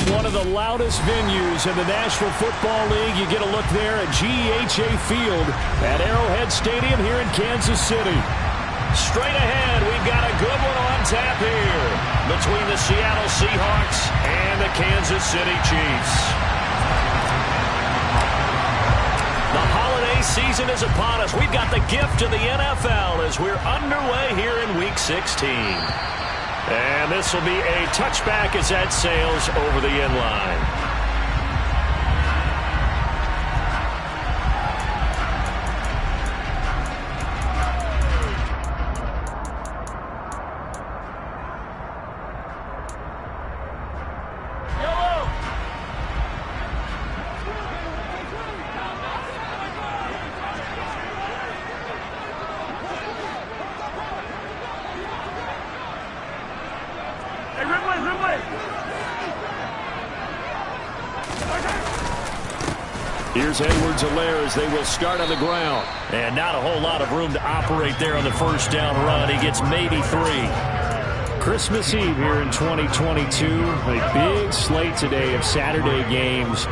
From one of the loudest venues in the National Football League, you get a look there at GEHA Field at Arrowhead Stadium here in Kansas City. Straight ahead, we've got a good one on tap here between the Seattle Seahawks and the Kansas City Chiefs. The holiday season is upon us. We've got the gift of the NFL as we're underway here in Week 16. And this will be a touchback as that sails over the end line. Here's Edwards-Helaire as they will start on the ground. And not a whole lot of room to operate there on the first down run. He gets maybe 3. Christmas Eve here in 2022. A big slate today of Saturday games.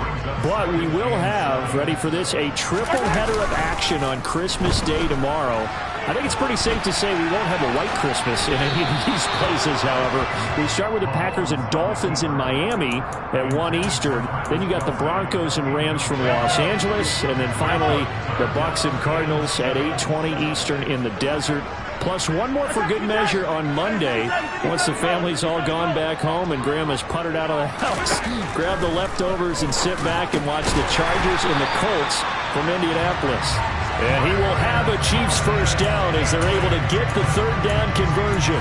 But we will have, ready for this, a triple header of action on Christmas Day tomorrow. I think it's pretty safe to say we won't have a white Christmas in any of these places, however. We start with the Packers and Dolphins in Miami at 1 Eastern. Then you got the Broncos and Rams from Los Angeles. And then finally, the Bucs and Cardinals at 8:20 Eastern in the desert. Plus one more for good measure on Monday. Once the family's all gone back home and Grandma's puttered out of the house, grab the leftovers and sit back and watch the Chargers and the Colts from Indianapolis. And he will have a Chiefs first down as they're able to get the third down conversion.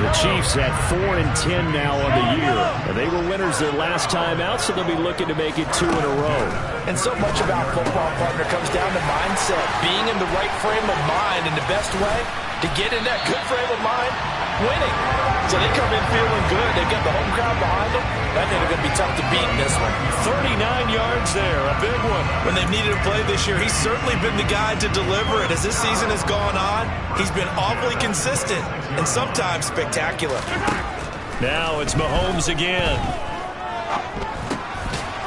The Chiefs at 4-10 now on the year. And they were winners their last time out, so they'll be looking to make it 2 in a row. And so much about football, partner, comes down to mindset. Being in the right frame of mind, and the best way to get in that good frame of mind, winning. So they come in feeling good. They've got the home crowd behind them. I think they're going to be tough to beat in this one. 39 yards there, a big one. When they've needed a play this year, he's certainly been the guy to deliver it. As this season has gone on, he's been awfully consistent and sometimes spectacular. Now it's Mahomes again.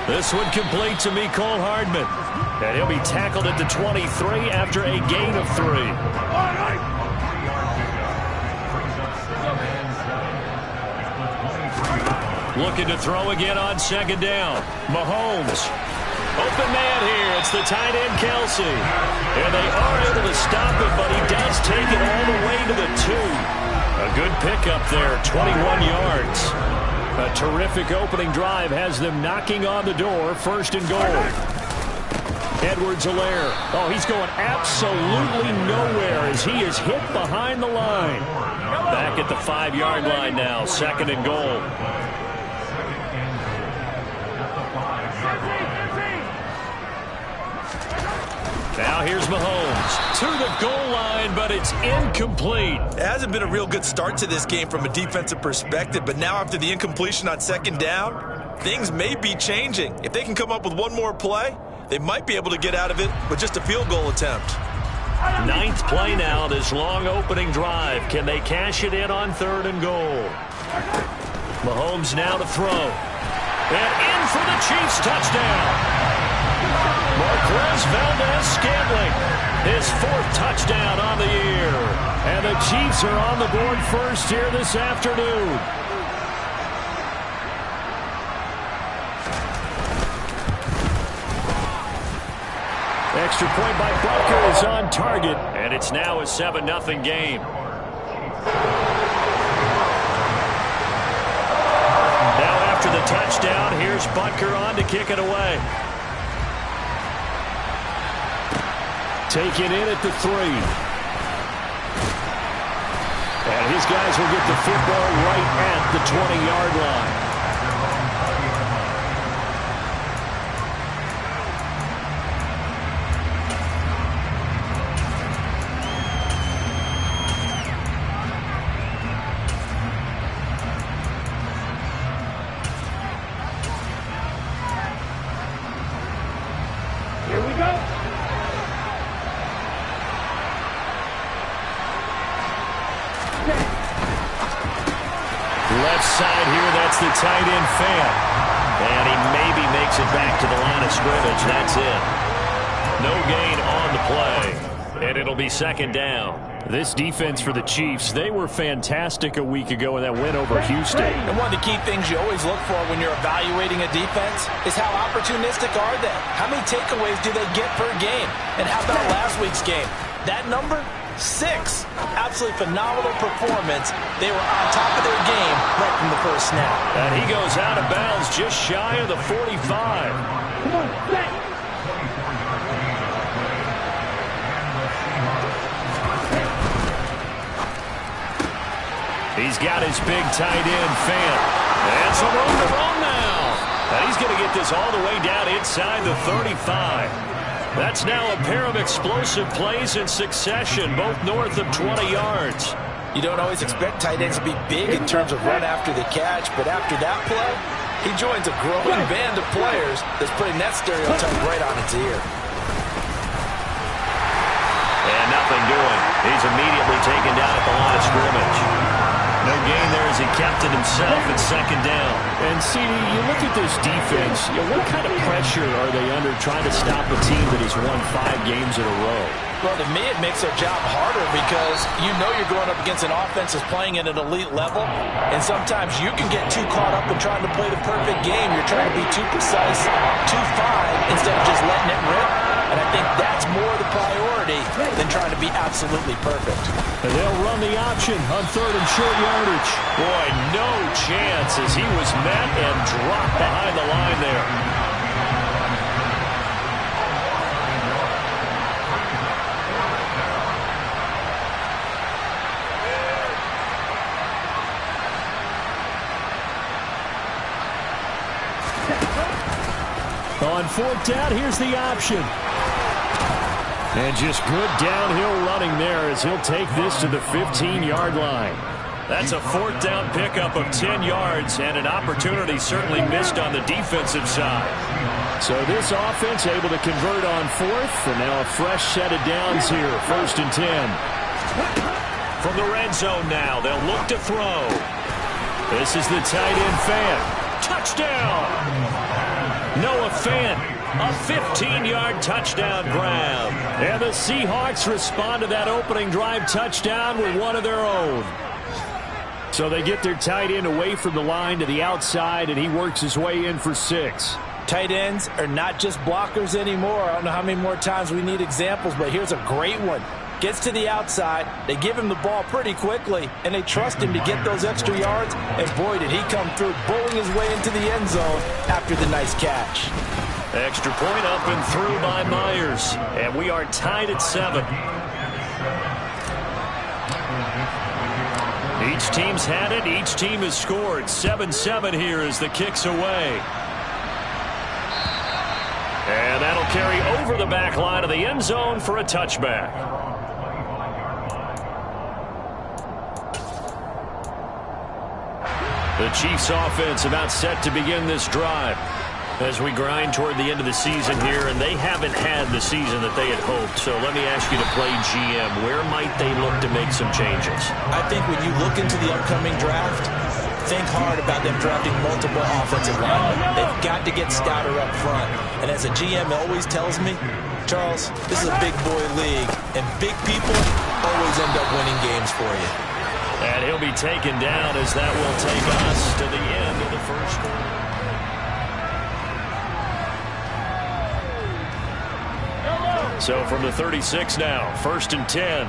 This one complete to Mecole Hardman. And he'll be tackled at the 23 after a gain of 3. Looking to throw again on second down. Mahomes. Open man here. It's the tight end, Kelsey. And they are able to stop it, but he does take it all the way to the 2. A good pickup there, 21 yards. A terrific opening drive has them knocking on the door, 1st and goal. Edwards-Helaire. Oh, he's going absolutely nowhere as he is hit behind the line. Back at the 5-yard line now, 2nd and goal. Now here's Mahomes to the goal line, but it's incomplete. It hasn't been a real good start to this game from a defensive perspective, but now after the incompletion on 2nd down, things may be changing. If they can come up with one more play, they might be able to get out of it with just a field goal attempt. 9th play now, this long opening drive. Can they cash it in on 3rd and goal? Mahomes now to throw. And in for the Chiefs touchdown. Marquez Valdez-Scantling, his 4th touchdown on the year. And the Chiefs are on the board first here this afternoon. Extra point by Butker is on target, and it's now a 7-0 game. Now after the touchdown, here's Butker on to kick it away. Taken in at the 3. And his guys will get the football right at the 20-yard line. Here we go. Left side here, that's the tight end Fant. And he maybe makes it back to the line of scrimmage. That's it. No gain on the play. And it'll be second down. This defense for the Chiefs, they were fantastic a week ago in that win over Houston. And one of the key things you always look for when you're evaluating a defense is how opportunistic are they? How many takeaways do they get per game? And how about last week's game? That number? 6. Absolutely phenomenal performance. They were on top of their game right from the first snap. And he goes out of bounds just shy of the 45. Come on, back. He's got his big tight end, Fant. And some room to run now. And he's going to get this all the way down inside the 35. That's now a pair of explosive plays in succession, both north of 20 yards. You don't always expect tight ends to be big in terms of run after the catch, but after that play, he joins a growing band of players that's putting that stereotype right on its ear. And nothing doing. He's immediately taken down at the line of scrimmage. No gain there as he kept it himself at second down. And, CD, you look at this defense, what kind of pressure are they under trying to stop a team that has won 5 games in a row? Well, to me, it makes their job harder because you know you're going up against an offense that's playing at an elite level, and sometimes you can get too caught up in trying to play the perfect game. You're trying to be too precise, too fine, instead of just letting it rip. And I think that's more the priority than trying to be absolutely perfect. And they'll run the option on 3rd and short yardage. Boy, no chance as he was met and dropped behind the line there. On 4th down, here's the option. And just good downhill running there as he'll take this to the 15-yard line. That's a 4th down pickup of 10 yards and an opportunity certainly missed on the defensive side. So this offense able to convert on 4th, and now a fresh set of downs here, 1st and 10. From the red zone now, they'll look to throw. This is the tight end Fant. Touchdown! Noah Fant, a 15-yard touchdown grab. And the Seahawks respond to that opening drive touchdown with one of their own. So they get their tight end away from the line to the outside, and he works his way in for 6. Tight ends are not just blockers anymore. I don't know how many more times we need examples, but here's a great one. Gets to the outside, they give him the ball pretty quickly, and they trust him to get those extra yards, and boy, did he come through, bowling his way into the end zone after the nice catch. Extra point up and through by Myers, and we are tied at 7. Each team's had it, each team has scored. 7-7 here as the kick's away. And that'll carry over the back line of the end zone for a touchback. The Chiefs offense about set to begin this drive as we grind toward the end of the season here, and they haven't had the season that they had hoped. So let me ask you to play GM. Where might they look to make some changes? I think when you look into the upcoming draft, think hard about them drafting multiple offensive linemen. They've got to get stouter up front. And as a GM always tells me, Charles, this is a big boy league, and big people always end up winning games for you. And he'll be taken down as that will take us to the end of the first quarter. So from the 36 now, 1st and 10.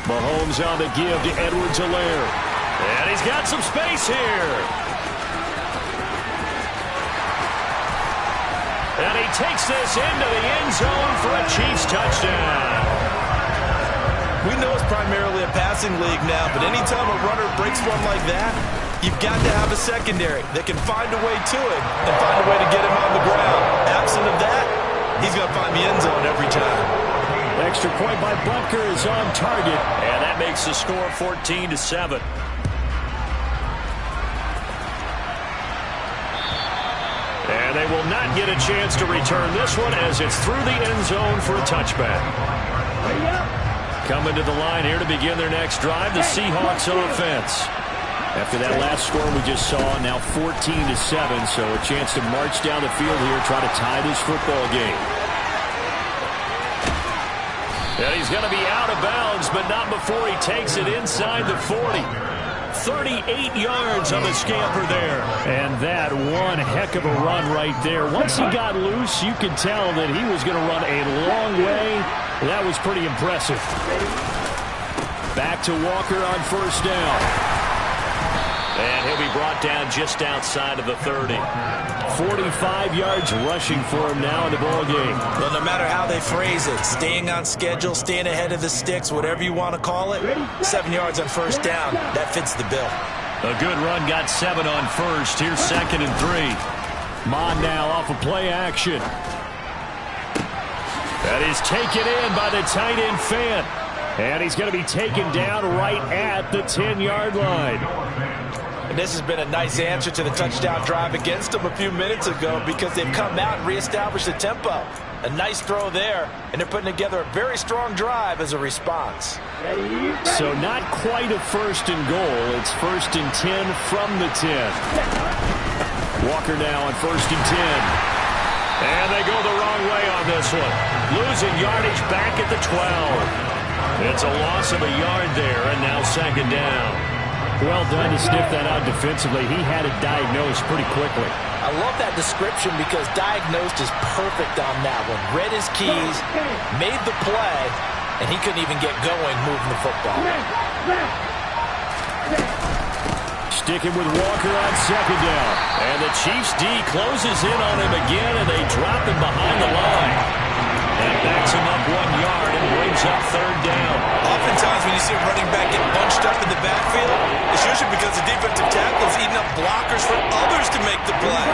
Mahomes on the give to Edwards-Helaire. And he's got some space here. And he takes this into the end zone for a Chiefs touchdown. We know it's primarily a passing league now, but anytime a runner breaks one like that, you've got to have a secondary that can find a way to it and find a way to get him on the ground. Absent of that, he's going to find the end zone every time. Extra point by Butker is on target, and that makes the score 14-7. And they will not get a chance to return this one as it's through the end zone for a touchback. Coming to the line here to begin their next drive, the Seahawks offense. After that last score we just saw, now 14-7, so a chance to march down the field here, try to tie this football game. And he's going to be out of bounds, but not before he takes it inside the 40. 38 yards on the scamper there. And that one heck of a run right there. Once he got loose, you could tell that he was going to run a long way. That was pretty impressive. Back to Walker on first down. And he'll be brought down just outside of the 30. 45 yards rushing for him now in the ball game. Well, no matter how they phrase it, staying on schedule, staying ahead of the sticks, whatever you want to call it, 7 yards on first down, that fits the bill. A good run, got 7 on first. Here's 2nd and 3. Mon now off of play action. That is taken in by the tight end Fant. And he's going to be taken down right at the 10-yard line. And this has been a nice answer to the touchdown drive against them a few minutes ago because they've come out and reestablished the tempo. A nice throw there, and they're putting together a very strong drive as a response. So not quite a 1st and goal. It's 1st and 10 from the 10. Walker now on 1st and 10. And they go the wrong way on this one. Losing yardage back at the 12. It's a loss of a yard there, and now 2nd down. Well done to sniff that out defensively. He had it diagnosed pretty quickly. I love that description because diagnosed is perfect on that one. Read his keys, made the play, and he couldn't even get going moving the football. Sticking with Walker on 2nd down. And the Chiefs D closes in on him again, and they drop him behind the line. And backs him up 1 yard and brings up 3rd down. Oftentimes when you see a running back get bunched up in the backfield, it's usually because the defensive tackle is eating up blockers for others to make the play.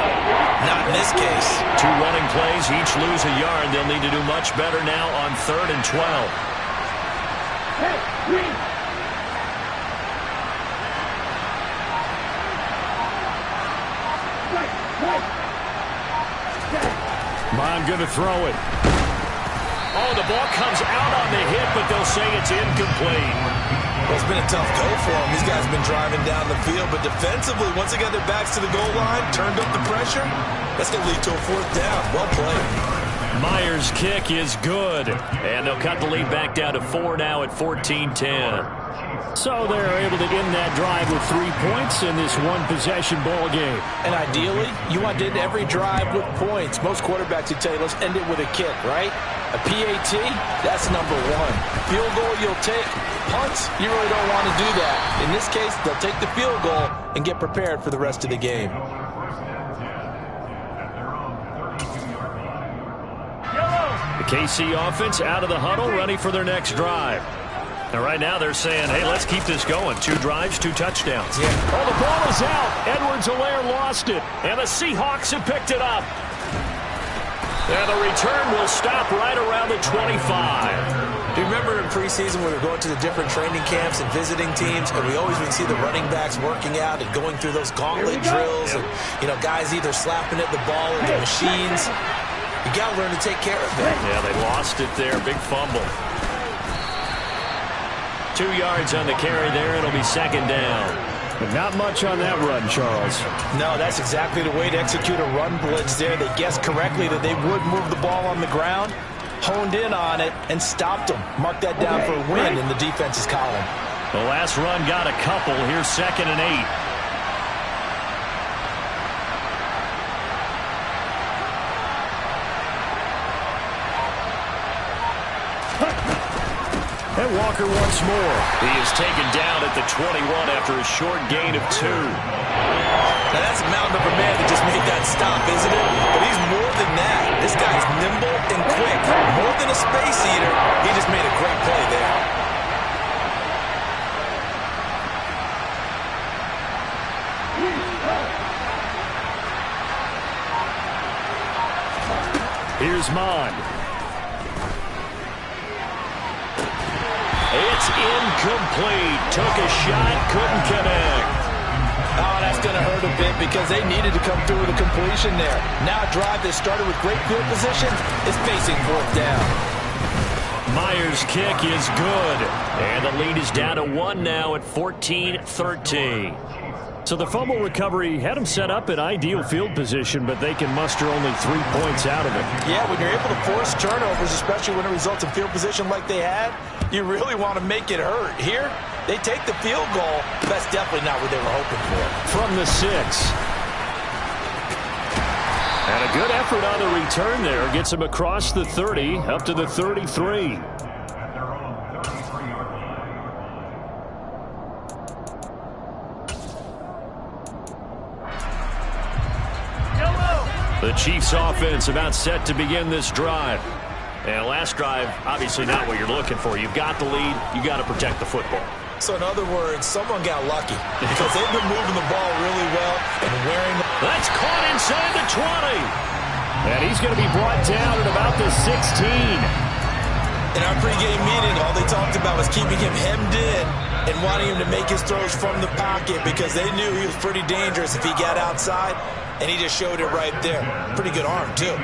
Not in this case. 2 running plays, each lose a yard. They'll need to do much better now on 3rd and 12. Mon going to throw it. Oh, the ball comes out on the hit, but they'll say it's incomplete. Well, it's been a tough go for them. These guys have been driving down the field, but defensively, once they got their backs to the goal line, turned up the pressure, that's going to lead to a 4th down. Well played. Myers' kick is good, and they'll cut the lead back down to 4 now at 14-10. So they're able to end that drive with 3 points in this one-possession ball game. And ideally, you want to end every drive with points. Most quarterbacks would tell you, let's end it with a kick, right? A PAT, that's number 1. Field goal you'll take. Punts, you really don't want to do that. In this case, they'll take the field goal and get prepared for the rest of the game. The KC offense out of the huddle, ready for their next drive. And right now they're saying, hey, let's keep this going. 2 drives, 2 touchdowns. Yeah. Oh, the ball is out. Edwards-Helaire lost it. And the Seahawks have picked it up. And the return will stop right around the 25. Do you remember in preseason when we were going to the different training camps and visiting teams, and we always would see the running backs working out and going through those gauntlet drills, and, you know, guys either slapping at the ball or the machines. You got to learn to take care of it. Yeah, they lost it there. Big fumble. 2 yards on the carry there. It'll be 2nd down. But not much on that run, Charles. No, that's exactly the way to execute a run blitz there. They guessed correctly that they would move the ball on the ground, honed in on it, and stopped them. Mark that down for a win in the defense's column. The last run got a couple. Here's 2nd and 8. And Walker once more. He is taken down at the 21 after a short gain of 2. Now that's a mountain of a man that just made that stop, isn't it? But he's more than that. This guy's nimble and quick. More than a space eater, he just made a great play there. Here's Mon. It's incomplete. Took a shot, couldn't connect. Oh, that's going to hurt a bit because they needed to come through with a completion there. Now a drive that started with great field position is facing 4th down. Myers' kick is good. And the lead is down to 1 now at 14-13. So the fumble recovery had them set up in ideal field position, but they can muster only 3 points out of it. Yeah, when you're able to force turnovers, especially when it results in field position like they had, you really want to make it hurt. Here, they take the field goal. That's definitely not what they were hoping for. From the 6. And a good effort on the return there. Gets him across the 30, up to the 33. The Chiefs offense about set to begin this drive. And last drive, obviously not what you're looking for. You've got the lead. You got to protect the football. So in other words, someone got lucky because they've been moving the ball really well and wearing. That's caught inside the 20. And he's going to be brought down at about the 16. In our pregame meeting, all they talked about was keeping him hemmed in and wanting him to make his throws from the pocket because they knew he was pretty dangerous if he got outside. And he just showed it right there. Pretty good arm, too.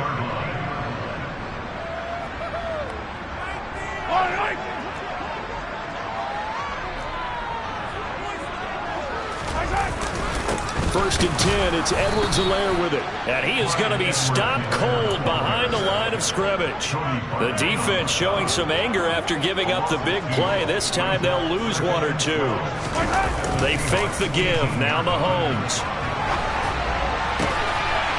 First and 10, it's Edwards-Helaire with it. And he is going to be stopped cold behind the line of scrimmage. The defense showing some anger after giving up the big play. This time they'll lose 1 or 2. They fake the give. Now Mahomes.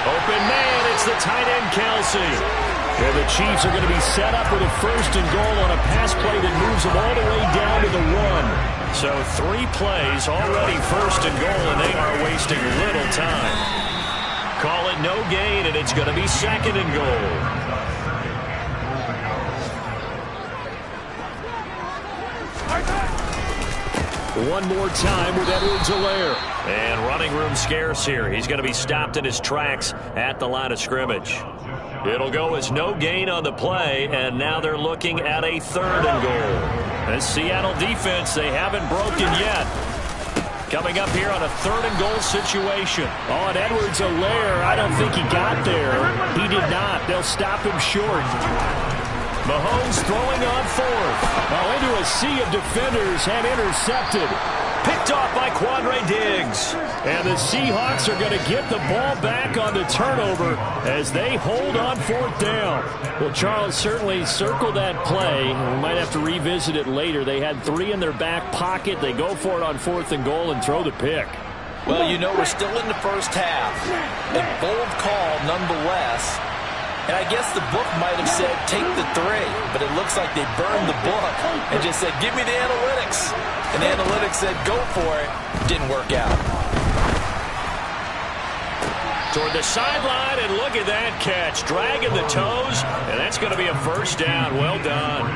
Open man, it's the tight end Kelsey. And the Chiefs are going to be set up with a first and goal on a pass play that moves them all the way down to the 1. So 3 plays already first and goal, and they are wasting little time. Call it no gain, and it's going to be second and goal. One more time with Edwards-Helaire. And running room scarce here. He's going to be stopped in his tracks at the line of scrimmage. It'll go as no gain on the play, and now they're looking at a third and goal. This Seattle defense, they haven't broken yet. Coming up here on a third and goal situation. On Edwards-Helaire, I don't think he got there. He did not. They'll stop him short. Mahomes throwing on fourth. Well, into a sea of defenders and intercepted. Picked off by Quandre Diggs. And the Seahawks are going to get the ball back on the turnover as they hold on fourth down. Well, Charles, certainly circled that play. We might have to revisit it later. They had 3 in their back pocket. They go for it on fourth and goal and throw the pick. Well, you know, we're still in the first half. A bold call nonetheless. And I guess the book might have said take the 3, but it looks like they burned the book and just said give me the analytics. And the analytics said go for it. Didn't work out. Toward the sideline, and look at that catch. Dragging the toes, and that's going to be a first down. Well done.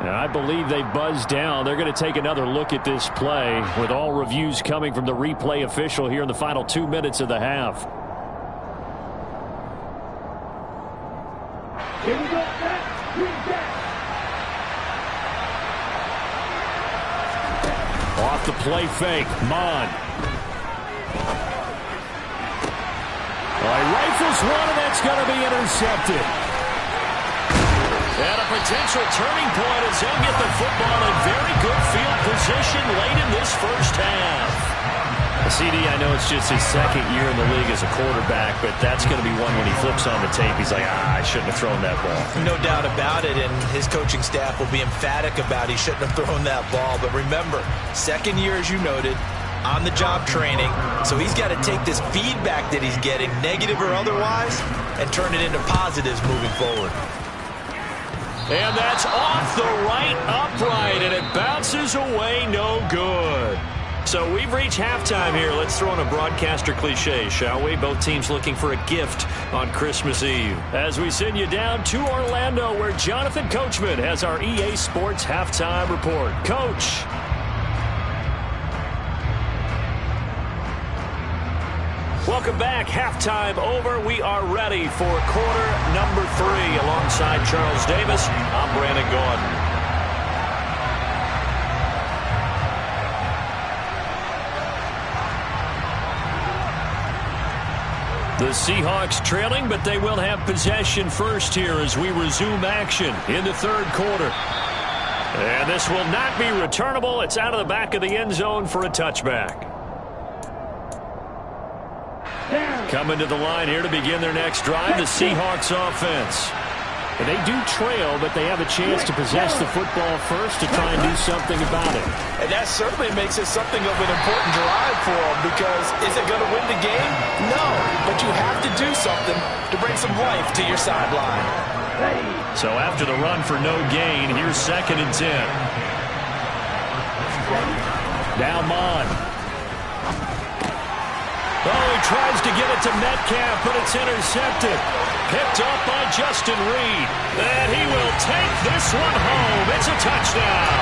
I believe they buzzed down. They're going to take another look at this play with all reviews coming from the replay official here in the final 2 minutes of the half. Here we go, back, Off the play fake, Mon. Well, he rifles one, and that's going to be intercepted. And a potential turning point as he'll get the football in very good field position late in this first half. CD, I know it's just his second year in the league as a quarterback, but that's going to be one when he flips on the tape. He's like, I shouldn't have thrown that ball. No doubt about it, and his coaching staff will be emphatic about he shouldn't have thrown that ball. But remember, second year, as you noted, on-the-job training, so he's got to take this feedback that he's getting, negative or otherwise, and turn it into positives moving forward. And that's off the right upright, and it bounces away, no good. So we've reached halftime here. Let's throw in a broadcaster cliche, shall we? Both teams looking for a gift on Christmas Eve. As we send you down to Orlando, where Jonathan Coachman has our EA Sports Halftime Report. Coach. Welcome back. Halftime over. We are ready for quarter number 3. Alongside Charles Davis, I'm Brandon Gaudin. The Seahawks trailing, but they will have possession first here as we resume action in the third quarter. And this will not be returnable. It's out of the back of the end zone for a touchback. Coming to the line here to begin their next drive, the Seahawks offense. And they do trail, but they have a chance to possess the football first to try and do something about it. And that certainly makes it something of an important drive for them, because is it going to win the game? No, but you have to do something to bring some life to your sideline. So after the run for no gain, here's 2nd and 10. Now Mon. Oh, he tries to get it to Metcalf, but it's intercepted. Picked up by Justin Reed. And he will take this one home. It's a touchdown.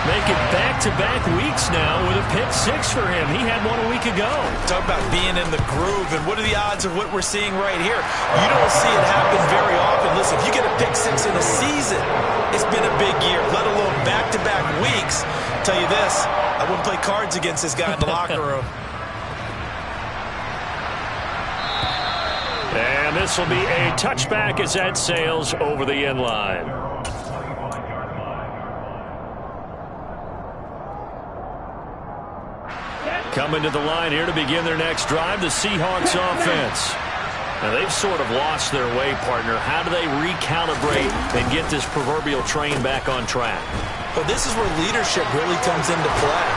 Make it back-to-back weeks now with a pick 6 for him. He had one a week ago. Talk about being in the groove, and what are the odds of what we're seeing right here? You don't see it happen very often. Listen, if you get a pick 6 in a season, it's been a big year, let alone back-to-back weeks. I'll tell you this, I wouldn't play cards against this guy in the locker room. And this will be a touchback as that sails over the end line. Coming to the line here to begin their next drive, the Seahawks offense. Now, they've sort of lost their way, partner. How do they recalibrate and get this proverbial train back on track? Well, this is where leadership really comes into play.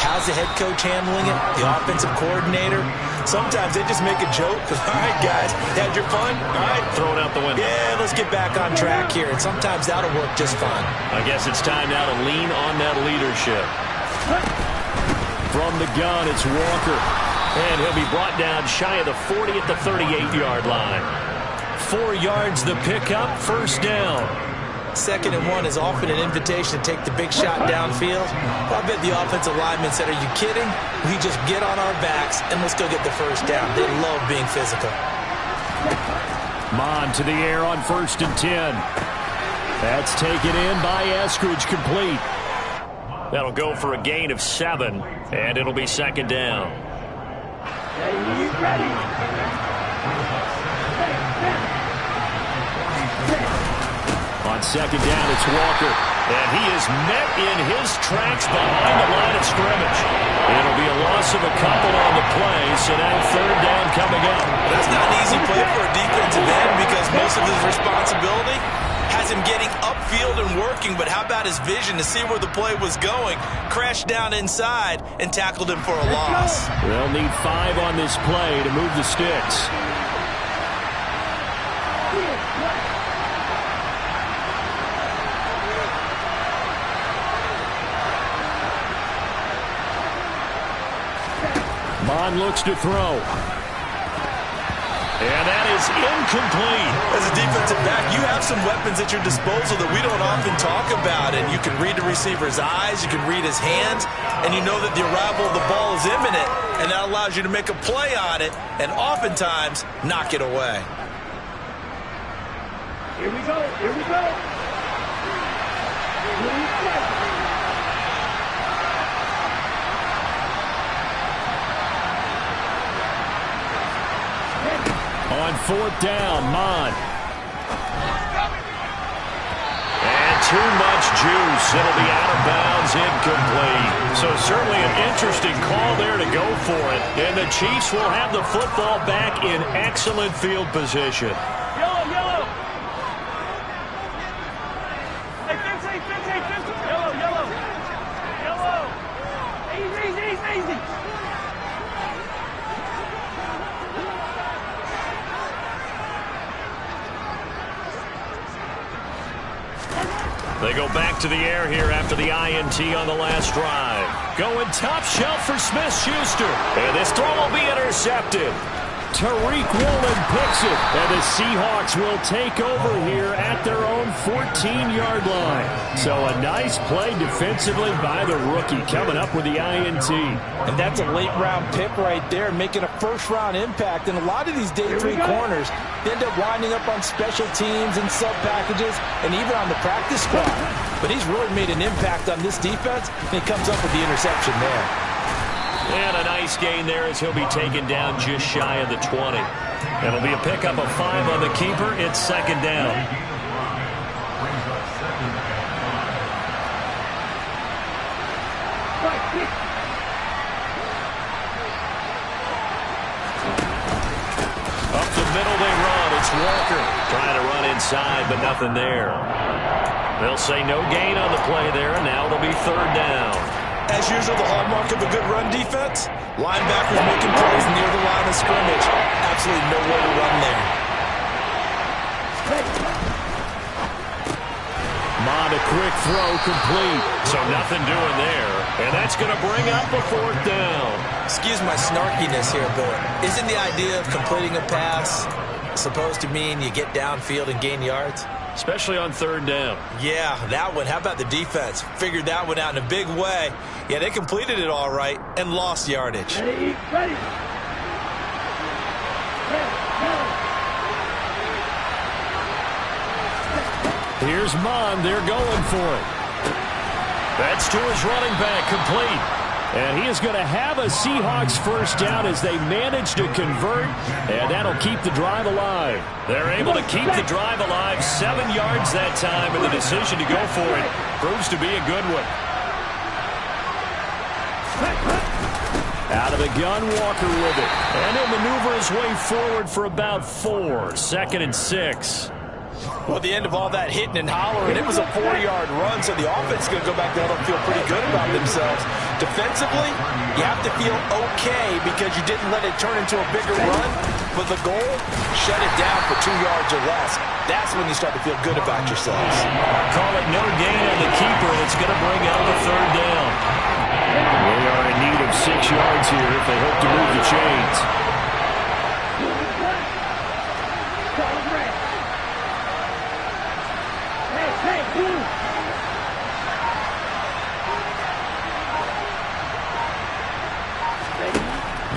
How's the head coach handling it? The offensive coordinator? Sometimes they just make a joke. All right, guys, had your fun? All right. Throw it out the window. Yeah, let's get back on track here. And sometimes that'll work just fine. I guess it's time now to lean on that leadership. From the gun, it's Walker. And he'll be brought down shy of the 40 at the 38-yard line. 4 yards the pickup, first down. 2nd and 1 is often an invitation to take the big shot downfield. I bet the offensive lineman said, are you kidding? We just get on our backs and let's go get the first down. They love being physical. Mon to the air on 1st and 10. That's taken in by Eskridge, complete. That'll go for a gain of 7, and it'll be 2nd down. Ready. On 2nd down, it's Walker. And he is met in his tracks behind the line of scrimmage. It'll be a loss of a couple on the play, so now 3rd down coming up. That's not an easy play for a defensive end, because most of his responsibility has him getting upfield and working, but how about his vision to see where the play was going? Crashed down inside and tackled him for a loss. They'll need 5 on this play to move the sticks. Mon looks to throw. And that is incomplete. As a defensive back, you have some weapons at your disposal that we don't often talk about. And you can read the receiver's eyes, you can read his hands, and you know that the arrival of the ball is imminent, and that allows you to make a play on it and oftentimes knock it away. Here we go. Here we go. On 4th down, Mon. And too much juice. It'll be out of bounds, incomplete. So certainly an interesting call there to go for it. And the Chiefs will have the football back in excellent field position. Yellow, yellow. Hey, fence. Yellow, yellow. Yellow. Easy. They go back to the air here after the INT on the last drive. Going top shelf for Smith-Schuster. And this throw will be intercepted. Tariq Woolen picks it. And the Seahawks will take over here at their own 14-yard line. So a nice play defensively by the rookie coming up with the INT. And that's a late-round pick right there, making a first-round impact. And a lot of these day 3 corners end up winding up on special teams and sub-packages and even on the practice squad. But he's really made an impact on this defense, and he comes up with the interception there. And a nice gain there as he'll be taken down just shy of the 20. It'll be a pickup of 5 on the keeper. It's second down. Up the middle they run. It's Walker trying to run inside, but nothing there. They'll say no gain on the play there, and now it'll be third down. As usual, the hallmark of a good run defense, linebackers making plays near the line of scrimmage. Absolutely nowhere to run there. Mond, a quick throw, complete. So nothing doing there. And that's going to bring up a fourth down. Excuse my snarkiness here, but isn't the idea of completing a pass supposed to mean you get downfield and gain yards? Especially on third down. Yeah, that one. How about the defense? Figured that one out in a big way. Yeah, they completed it all right and lost yardage. Ready, ready. Here's Mond. They're going for it. That's to his running back, complete. And he is going to have a Seahawks first down as they manage to convert, and that'll keep the drive alive. They're able to keep the drive alive, 7 yards that time, and the decision to go for it proves to be a good one. Out of the gun, Walker with it. And he'll maneuver his way forward for about 4. Second and 6. Well, at the end of all that hitting and hollering, it was a 4-yard run, so the offense is going to go back there and feel pretty good about themselves. Defensively, you have to feel okay because you didn't let it turn into a bigger run. But the goal, shut it down for 2 yards or less. That's when you start to feel good about yourselves. Call it no gain on the keeper, and it's going to bring out the third down. They are in need of 6 yards here if they hope to move the chains.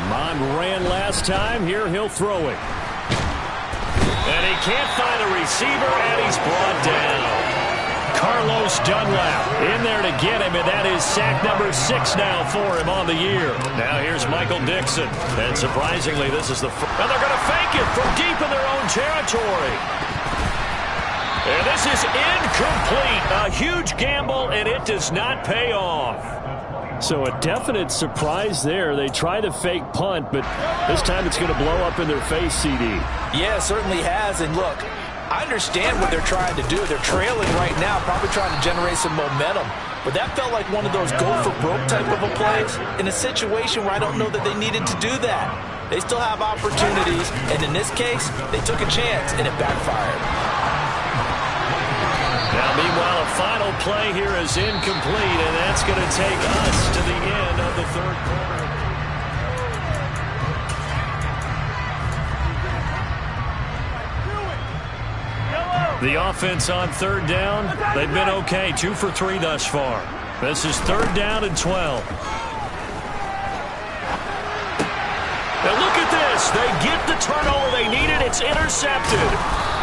Mond ran last time. Here he'll throw it. And he can't find a receiver, and he's brought down. Carlos Dunlap in there to get him, and that is sack number 6 now for him on the year. Now here's Michael Dixon. And surprisingly, this is the and they're going to fake it from deep in their own territory. And this is incomplete. A huge gamble, and it does not pay off. So a definite surprise there. They try the fake punt, but this time it's going to blow up in their face, CD. Yeah, it certainly has. And look, I understand what they're trying to do. They're trailing right now, probably trying to generate some momentum. But that felt like one of those go-for-broke type of a plays in a situation where I don't know that they needed to do that. They still have opportunities, and in this case, they took a chance, and it backfired. Now, meanwhile, a final play here is incomplete, and that's going to take us to the end of the third quarter. The offense on third down, they've been okay, 2 for 3 thus far. This is third down and 12. Now look at this. They get the turnover they needed. It's intercepted.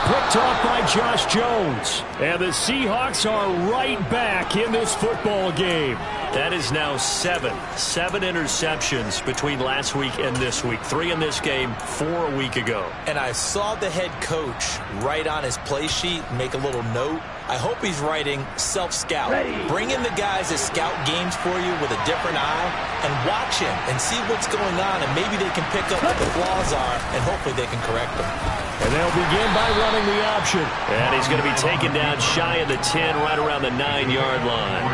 Picked off by Josh Jones. And the Seahawks are right back in this football game. That is now 7 interceptions between last week and this week. 3 in this game, 4 a week ago. And I saw the head coach write on his play sheet, make a little note. I hope he's writing self-scout. Bring in the guys that scout games for you with a different eye and watch him and see what's going on, and maybe they can pick up what the flaws are, and hopefully they can correct them. And they'll begin by running the option. And he's going to be taken down shy of the 10, right around the 9-yard line.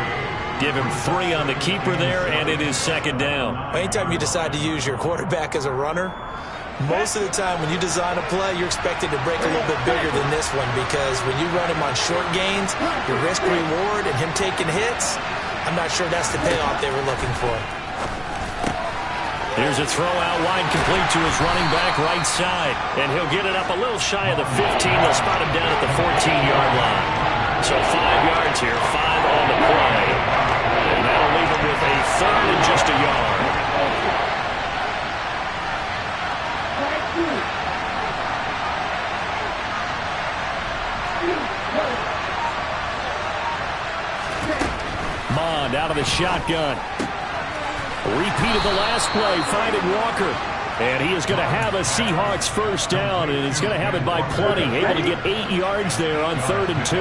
Give him 3 on the keeper there, and it is second down. Anytime you decide to use your quarterback as a runner, most of the time when you design a play, you're expected to break a little bit bigger than this one, because when you run him on short gains, your risk-reward and him taking hits, I'm not sure that's the payoff they were looking for. Here's a throw out wide, complete to his running back right side. And he'll get it up a little shy of the 15. They'll spot him down at the 14-yard line. So 5 yards here, 5 on the play. And that'll leave him with a third and just a yard. Mond out of the shotgun. Repeat of the last play, finding Walker. And he is going to have a Seahawks first down, and he's going to have it by plenty. Able to get 8 yards there on 3rd and 2.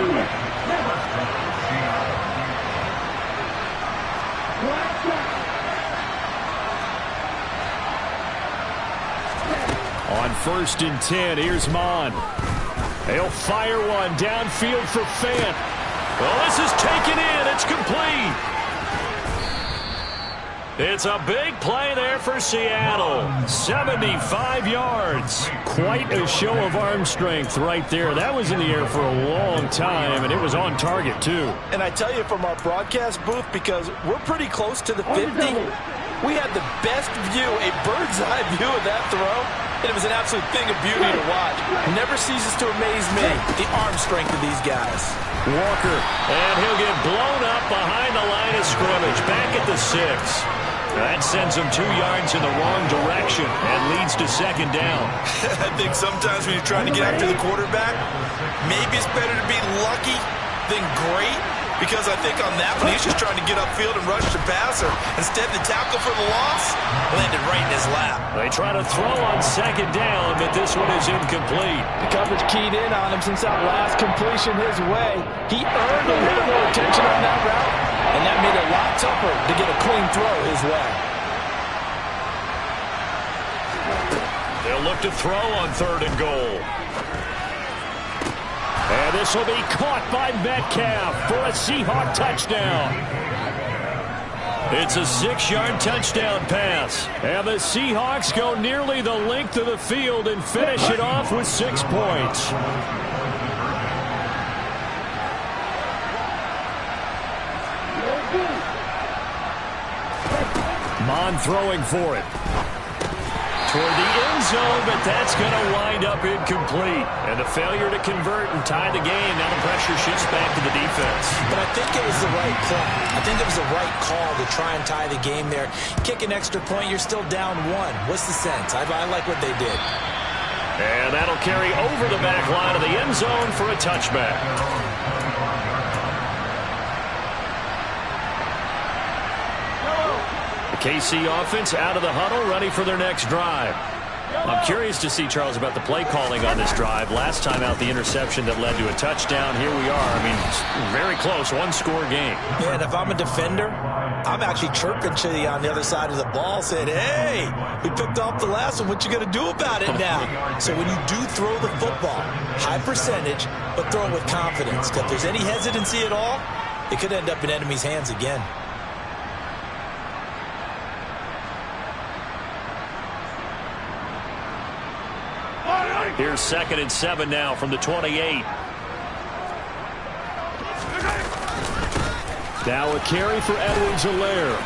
On 1st and 10, here's Mon. They'll fire one downfield for Fant. Well, this is taken in. It's complete. It's a big play there for Seattle. 75 yards. Quite a show of arm strength right there. That was in the air for a long time, and it was on target, too. And I tell you, from our broadcast booth, because we're pretty close to the 50, we had the best view, a bird's-eye view of that throw. And it was an absolute thing of beauty to watch. Never ceases to amaze me, the arm strength of these guys. Walker, and he'll get blown up behind the line of scrimmage, back at the 6. That sends him 2 yards in the wrong direction and leads to 2nd down. I think sometimes when you're trying to get after the quarterback, maybe it's better to be lucky than great. Because I think on that one, he's just trying to get upfield and rush the passer. Instead, the tackle for the loss landed right in his lap. They try to throw on 2nd down, but this one is incomplete. The coverage keyed in on him since that last completion his way. He earned a little more attention on that route, and that made it a lot tougher to get a clean throw his way. They'll look to throw on 3rd and goal. And this will be caught by Metcalf for a Seahawk touchdown. It's a 6-yard touchdown pass. And the Seahawks go nearly the length of the field and finish it off with 6 points. Mon throwing for it. Toward the end zone, but that's going to wind up incomplete. And the failure to convert and tie the game. Now the pressure shifts back to the defense. But I think it was the right play. I think it was the right call to try and tie the game there. Kick an extra point, you're still down 1. What's the sense? I like what they did. And that'll carry over the back line of the end zone for a touchback. KC offense out of the huddle, ready for their next drive. I'm curious to see, Charles, about the play calling on this drive. Last time out, the interception that led to a touchdown. Here we are. I mean, very close, 1-score game. Yeah, and if I'm a defender, I'm actually chirping to you on the other side of the ball, saying, hey, we picked off the last one. What you going to do about it now? So when you do throw the football, high percentage, but throw it with confidence. If there's any hesitancy at all, it could end up in enemy's hands again. Here's 2nd and 7 now from the 28. Now a carry for Edwards-Helaire.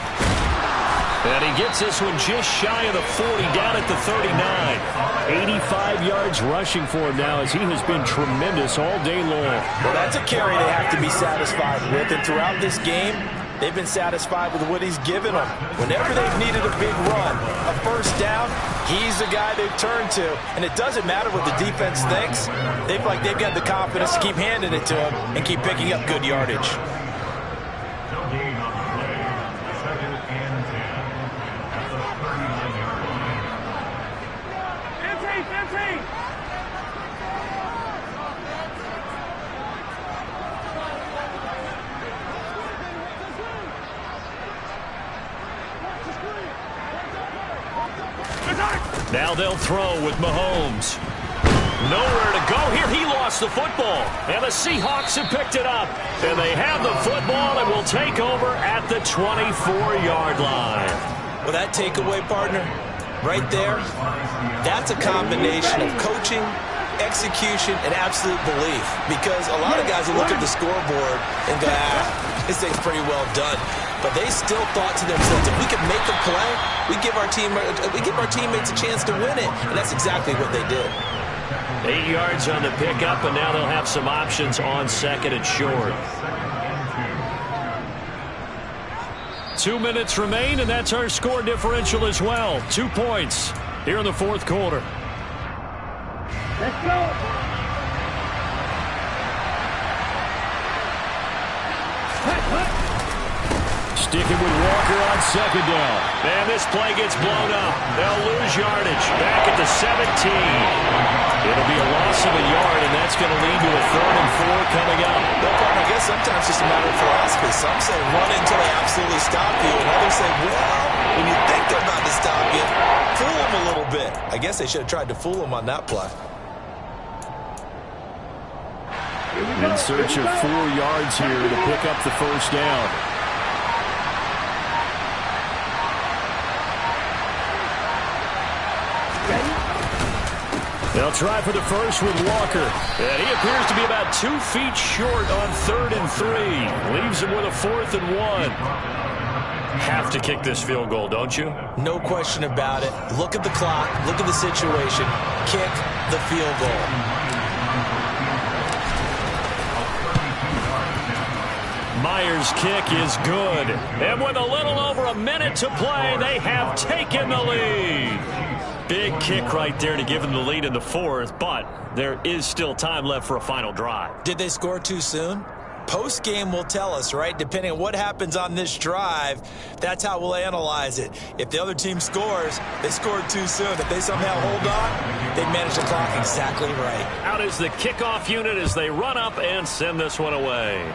And he gets this one just shy of the 40, down at the 39. 85 yards rushing for him now as he has been tremendous all day long. Well, that's a carry they have to be satisfied with. And throughout this game, they've been satisfied with what he's given them. Whenever they've needed a big run, a first down, he's the guy they've turned to. And it doesn't matter what the defense thinks. They've got the confidence to keep handing it to him and keep picking up good yardage. Now they'll throw with Mahomes. Nowhere to go here. He lost the football. And the Seahawks have picked it up. And they have the football and will take over at the 24-yard line. Well, that takeaway, partner, right there, that's a combination of coaching, execution, and absolute belief. Because a lot of guys will look at the scoreboard and go, this thing's pretty well done. But they still thought to themselves, if we can make a play, we give our teammates a chance to win it. And that's exactly what they did. 8 yards on the pickup, and now they'll have some options on 2nd and short. 2 minutes remain, and that's our score differential as well. 2 points here in the 4th quarter. Let's go. Sticking with Walker on second down. And this play gets blown up. They'll lose yardage. Back at the 17. It'll be a loss of a yard, and that's going to lead to a 3rd and 4 coming up. No problem. I guess sometimes it's just a matter of philosophy. Some say run until they absolutely stop you, and others say, well, when you think they're about to stop you, fool them a little bit. I guess they should have tried to fool them on that play. In search of 4 yards here to pick up the first down. They'll try for the first with Walker. And he appears to be about 2 feet short on 3rd and 3. Leaves him with a 4th and 1. Have to kick this field goal, don't you? No question about it. Look at the clock. Look at the situation. Kick the field goal. Myers' kick is good. And with a little over a minute to play, they have taken the lead. Big kick right there to give them the lead in the 4th, but there is still time left for a final drive. Did they score too soon? Post-game will tell us, right? Depending on what happens on this drive, that's how we'll analyze it. If the other team scores, they scored too soon. If they somehow hold on, they manage the clock exactly right. Out is the kickoff unit as they run up and send this one away.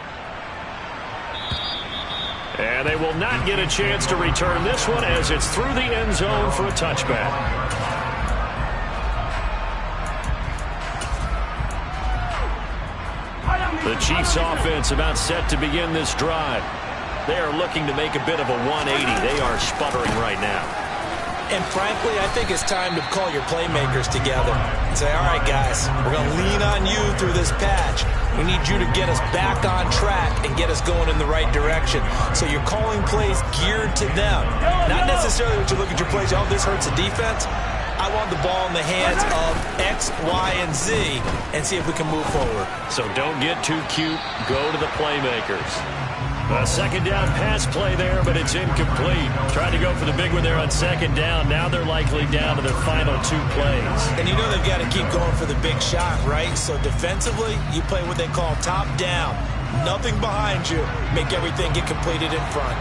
And they will not get a chance to return this one as it's through the end zone for a touchback. The Chiefs offense about set to begin this drive. They are looking to make a bit of a 180. They are sputtering right now. And frankly, I think it's time to call your playmakers together and say, all right, guys, we're going to lean on you through this patch. We need you to get us back on track and get us going in the right direction. So you're calling plays geared to them. Not necessarily that you look at your plays, oh, this hurts the defense. I want the ball in the hands of X, Y, and Z and see if we can move forward. So don't get too cute. Go to the playmakers. A second down pass play there, but it's incomplete. Tried to go for the big one there on second down. Now they're likely down to their final 2 plays. And you know they've got to keep going for the big shot, right? So defensively, you play what they call top down. Nothing behind you. Make everything get completed in front.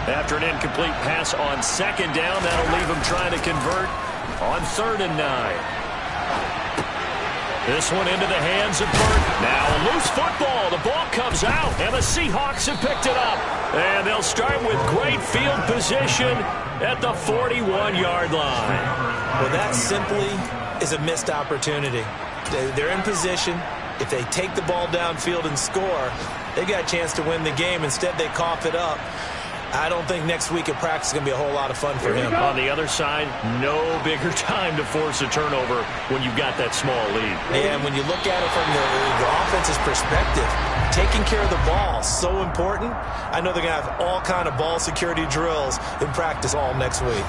After an incomplete pass on second down, that'll leave them trying to convert on 3rd and 9. This one into the hands of Burton. Now a loose football. The ball comes out, and the Seahawks have picked it up. And they'll start with great field position at the 41-yard line. Well, that simply is a missed opportunity. They're in position. If they take the ball downfield and score, they've got a chance to win the game. Instead, they cough it up. I don't think next week at practice is going to be a whole lot of fun for him. On the other side, no bigger time to force a turnover when you've got that small lead. And when you look at it from the offense's perspective, taking care of the ball, so important. I know they're going to have all kind of ball security drills in practice all next week.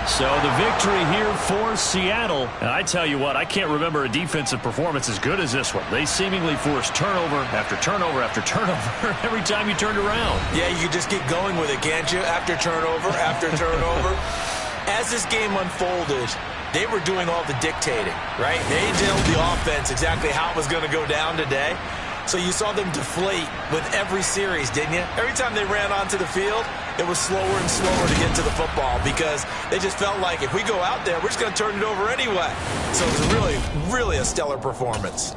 So the victory here for Seattle. And I tell you what, I can't remember a defensive performance as good as this one. They seemingly forced turnover after turnover after turnover every time you turned around. Yeah, you just keep going with it, can't you? After turnover, after turnover. As this game unfolded, they were doing all the dictating, right? They told the offense exactly how it was going to go down today. So you saw them deflate with every series, didn't you? Every time they ran onto the field, it was slower and slower to get to the football because they just felt like if we go out there, we're just going to turn it over anyway. So it was really, really a stellar performance.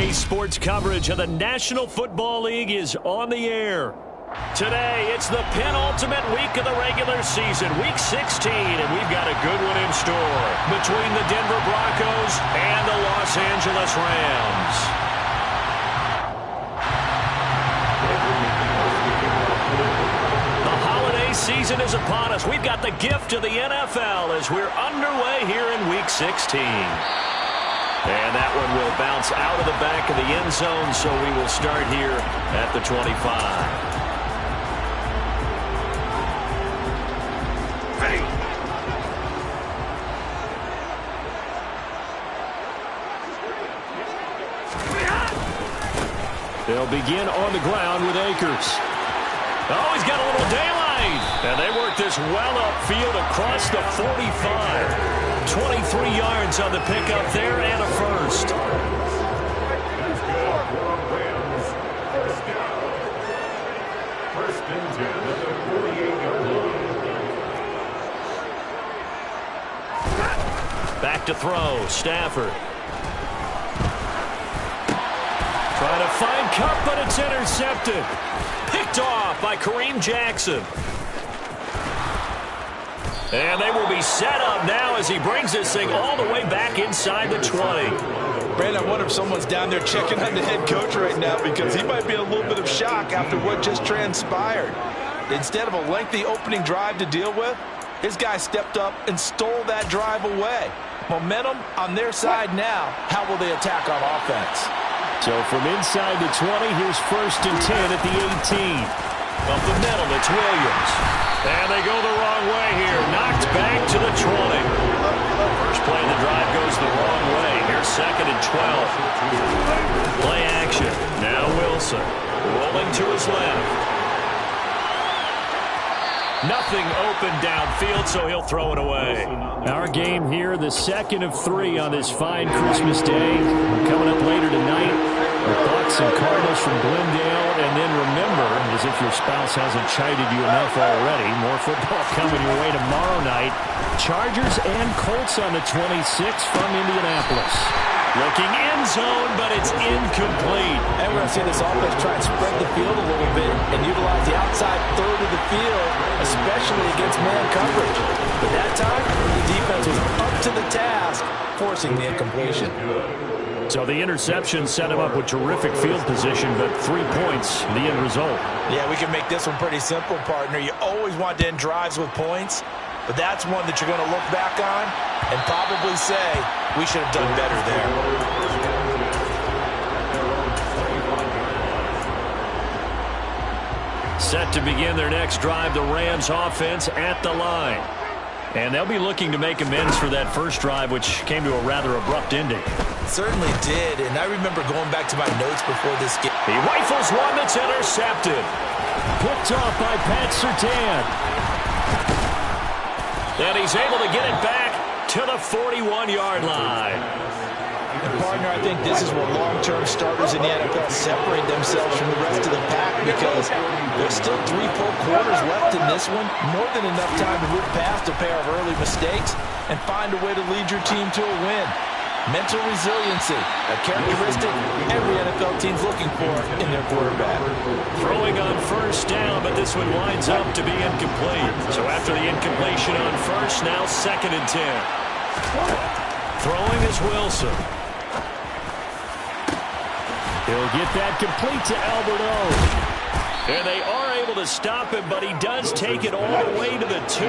High-paced sports coverage of the National Football League is on the air. Today, it's the penultimate week of the regular season, Week 16, and we've got a good one in store between the Denver Broncos and the Los Angeles Rams. The holiday season is upon us. We've got the gift of the NFL as we're underway here in Week 16. And that one will bounce out of the back of the end zone, so we will start here at the 25. Ready. They'll begin on the ground with Akers. Oh, he's got a little daylight. And they work this well upfield across the 45. 23 yards on the pickup there and a first. Back to throw, Stafford. Trying to find Cup, but it's intercepted. Picked off by Kareem Jackson. And they will be set up now as he brings this thing all the way back inside the 20. Brandon, I wonder if someone's down there checking on the head coach right now because he might be in a little bit of shock after what just transpired. Instead of a lengthy opening drive to deal with, his guy stepped up and stole that drive away. Momentum on their side now. How will they attack on offense? So from inside the 20, here's 1st and 10 at the 18. Up the middle, it's Williams. And they go the wrong way here. Knocked back to the 20. First play of the drive goes the wrong way. Here's 2nd and 12. Play action. Now Wilson. Rolling to his left. Nothing open downfield, so he'll throw it away. Our game here, the 2nd of 3 on this fine Christmas day. Coming up later tonight, the Bucs and Cardinals from Glendale. And then remember, as if your spouse hasn't chided you enough already, more football coming your way tomorrow night. Chargers and Colts on the 26th from Indianapolis. Looking end zone, but it's incomplete. And we're going to see this offense try and spread the field a little bit and utilize the outside third of the field, especially against man coverage. But that time, the defense was up to the task, forcing the incompletion. So the interception set him up with terrific field position, but 3 points, the end result. Yeah, we can make this one pretty simple, partner. You always want to end drives with points, but that's one that you're going to look back on and probably say, we should have done better there. Set to begin their next drive, the Rams offense at the line. And they'll be looking to make amends for that first drive, which came to a rather abrupt ending. Certainly did, and I remember going back to my notes before this game. He rifles one that's intercepted. Picked off by Pat Surtain. And he's able to get it back to the 41-yard line. And partner, I think this is where long-term starters in the NFL separate themselves from the rest of the pack because there's still 3 full quarters left in this one. More than enough time to move past a pair of early mistakes and find a way to lead your team to a win. Mental resiliency, a characteristic every NFL team's looking for in their quarterback. Throwing on first down, but this one winds up to be incomplete. So after the incompletion on first, now 2nd and 10. Throwing is Wilson. He'll get that complete to Albert O. And they are able to stop him, but he does take it all the way to the 2.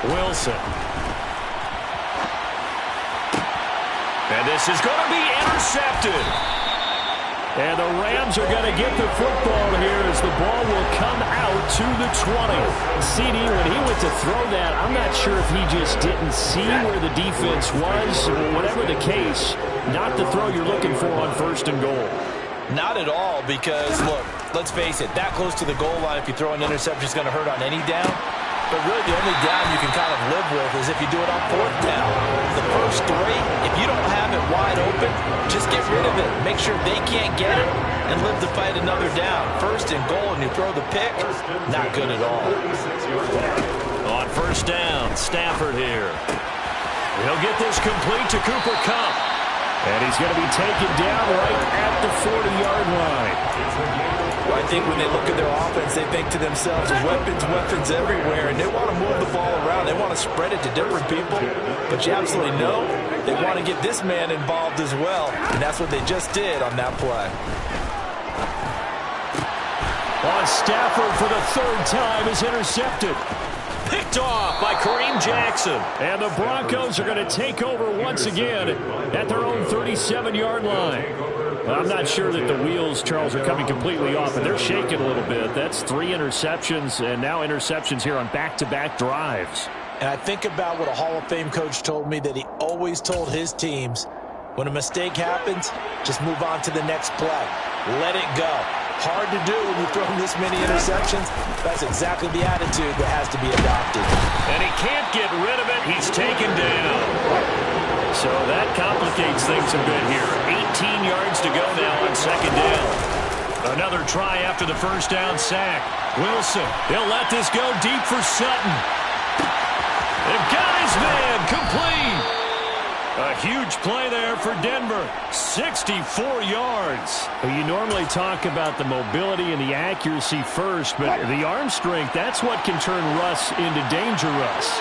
Wilson. And this is going to be intercepted. And the Rams are going to get the football here as the ball will come out to the 20. CD, when he went to throw that, I'm not sure if he just didn't see where the defense was. Whatever the case, not the throw you're looking for on 1st and goal. Not at all because, look, let's face it, that close to the goal line, if you throw an interception, is going to hurt on any down. But really the only down you can kind of live with is if you do it on 4th down. The first 3, if you don't have it wide open, just get rid of it. Make sure they can't get it and live to fight another down. 1st and goal and you throw the pick, not good at all. On 1st down, Stafford here. He'll get this complete to Cooper Kupp. And he's going to be taken down right at the 40-yard line. Well, I think when they look at their offense, they think to themselves, weapons everywhere, and they want to move the ball around. They want to spread it to different people. But you absolutely know they want to get this man involved as well, and that's what they just did on that play. On Stafford for the 3rd time is intercepted. Picked off by Kareem Jackson. And the Broncos are going to take over once again at their own 37-yard line. I'm not sure that the wheels, Charles, are coming completely off, but they're shaking a little bit. That's 3 interceptions, and now interceptions here on back-to-back drives. And I think about what a Hall of Fame coach told me that he always told his teams, when a mistake happens, just move on to the next play. Let it go. Hard to do when you throw this many interceptions. That's exactly the attitude that has to be adopted. And he can't get rid of it. He's taken down. So that complicates things a bit here. 18 yards to go now on 2nd down. Another try after the 1st down sack. Wilson, he'll let this go deep for Sutton. They've got his man complete. A huge play there for Denver. 64 yards. Well, you normally talk about the mobility and the accuracy first, but the arm strength, that's what can turn Russ into danger Russ.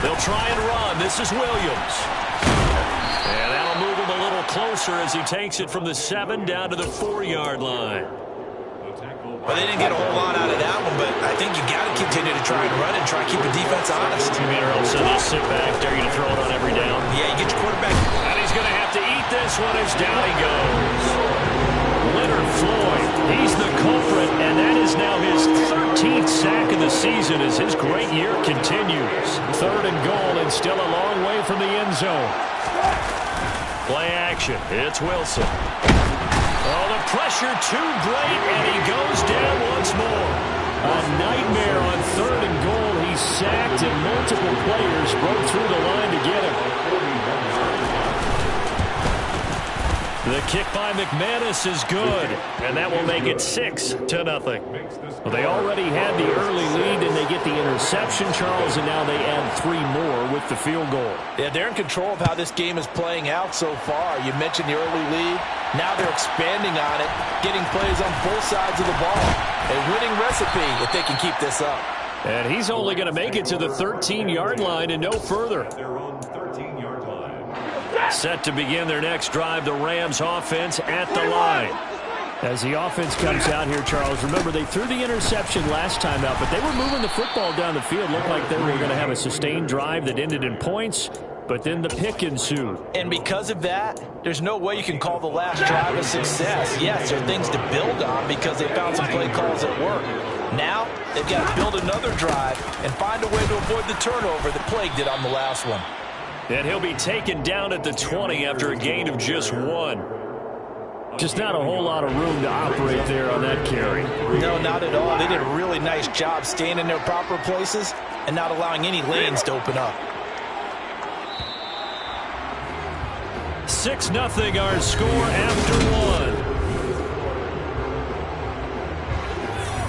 They'll try and run. This is Williams. And that'll move him a little closer as he takes it from the 7 down to the 4-yard line. Well, they didn't get a whole lot out of that one, but I think you got to continue to try and run and try to keep the defense honest. You mean, or else they'll just sit back, dare you to throw it on every down? Yeah, you get your quarterback. And he's going to have to eat this one as down he goes. Leonard Floyd, he's the culprit, and that is now his 13th sack of the season as his great year continues. 3rd and goal, and still a long way from the end zone. Play action. It's Wilson. Oh, the pressure too great, and he goes down once more. A nightmare on 3rd and goal. He's sacked, and multiple players broke through the line to get him. The kick by McManus is good, and that will make it 6-0. Well, they already had the early lead, and they get the interception, Charles, and now they add 3 more with the field goal. Yeah, they're in control of how this game is playing out so far. You mentioned the early lead. Now they're expanding on it, getting plays on both sides of the ball. A winning recipe if they can keep this up. And he's only going to make it to the 13-yard line and no further. Set to begin their next drive, the Rams offense at the line. As the offense comes out here, Charles, remember they threw the interception last time out, but they were moving the football down the field. Looked like they were going to have a sustained drive that ended in points, but then the pick ensued. And because of that, there's no way you can call the last drive a success. Yes, there are things to build on because they found some play calls that work. Now, they've got to build another drive and find a way to avoid the turnover that plagued it on the last one. And he'll be taken down at the 20 after a gain of just 1. Just not a whole lot of room to operate there on that carry. No, not at all. They did a really nice job staying in their proper places and not allowing any lanes to open up. 6-0 our score after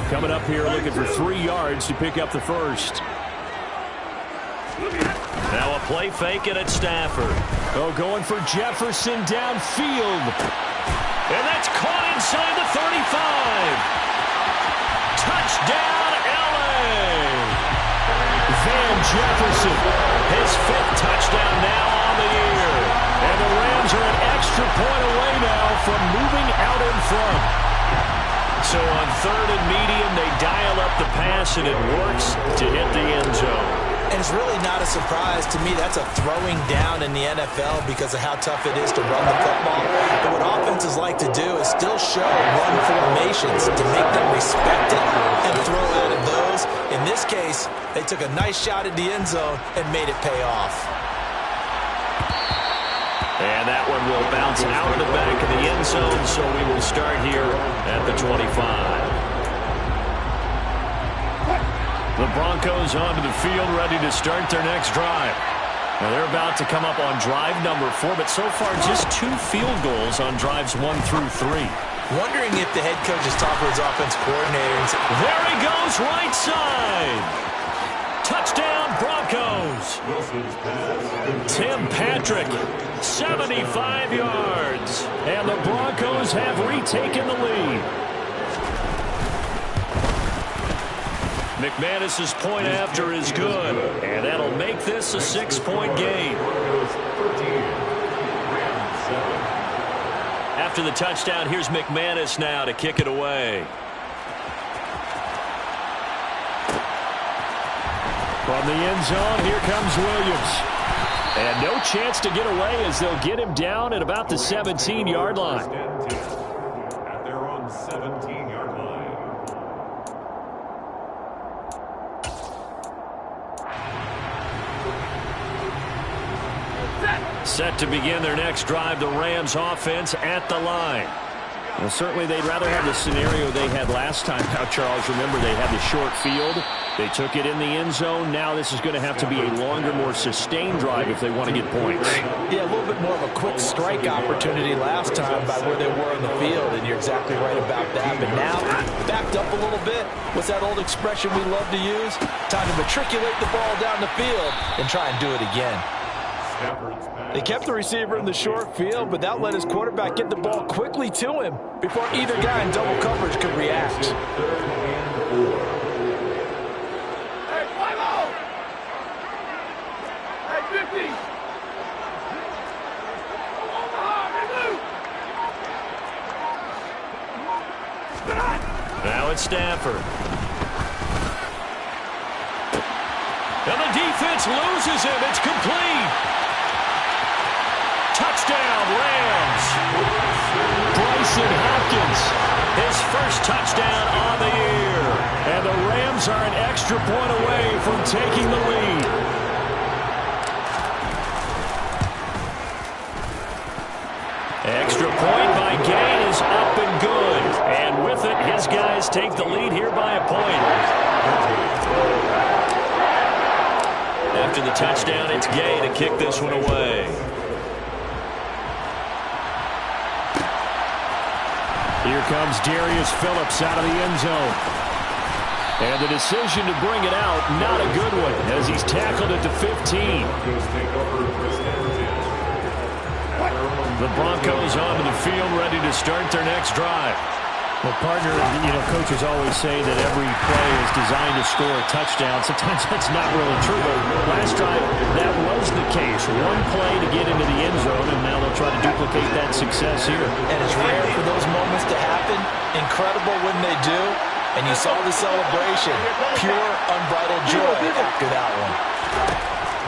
1. Coming up here looking for 3 yards to pick up the first. Now a play fake it at Stafford. Oh, going for Jefferson downfield. And that's caught inside the 35. Touchdown, L.A. Van Jefferson, his 5th touchdown now on the year. And the Rams are an extra point away now from moving out in front. So on 3rd and medium, they dial up the pass, and it works to hit the end zone. And it's really not a surprise to me. That's a throwing down in the NFL because of how tough it is to run the football. But what offenses like to do is still show run formations to make them respect it and throw out of those. In this case, they took a nice shot at the end zone and made it pay off. And that one will bounce out of the back of the end zone, so we will start here at the 25. The Broncos onto the field, ready to start their next drive. Now they're about to come up on drive number 4, but so far just 2 field goals on drives 1 through 3. Wondering if the head coach is talking to his offense coordinator. And there he goes, right side. Touchdown, Broncos. Tim Patrick, 75 yards. And the Broncos have retaken the lead. McManus's point after is good, and that'll make this a 6-point game. After the touchdown, here's McManus now to kick it away. From the end zone, here comes Williams. And no chance to get away as they'll get him down at about the 17-yard line. At their own 17-yard line. Set to begin their next drive, the Rams offense at the line. Well, certainly they'd rather have the scenario they had last time. Now, Charles, remember they had the short field. They took it in the end zone. Now this is going to have to be a longer, more sustained drive if they want to get points. Yeah, a little bit more of a quick strike opportunity last time by where they were in the field, and you're exactly right about that. But now, backed up a little bit. What's that old expression we love to use? Time to matriculate the ball down the field and try and do it again. They kept the receiver in the short field, but that let his quarterback get the ball quickly to him before either guy in double coverage could react. Hey, 5-0! Hey, 50! Now it's Stafford. And the defense loses him. It's complete. Touchdown, Rams. Bryson Hopkins, his first touchdown on the year. And the Rams are an extra point away from taking the lead. Extra point by Gain is up and good. And with it, his guys take the lead here by a point. After the touchdown, it's Gay to kick this one away. Here comes Darius Phillips out of the end zone. And the decision to bring it out, not a good one, as he's tackled at the 15. The Broncos onto the field, ready to start their next drive. Well, partner, coaches always say that every play is designed to score a touchdown. Sometimes that's not really true, but last drive, that was the case. One play to get into the end zone, and now they'll try to duplicate that success here. And it's rare for those moments to happen. Incredible when they do. And you saw the celebration. Pure, unbridled joy after that one.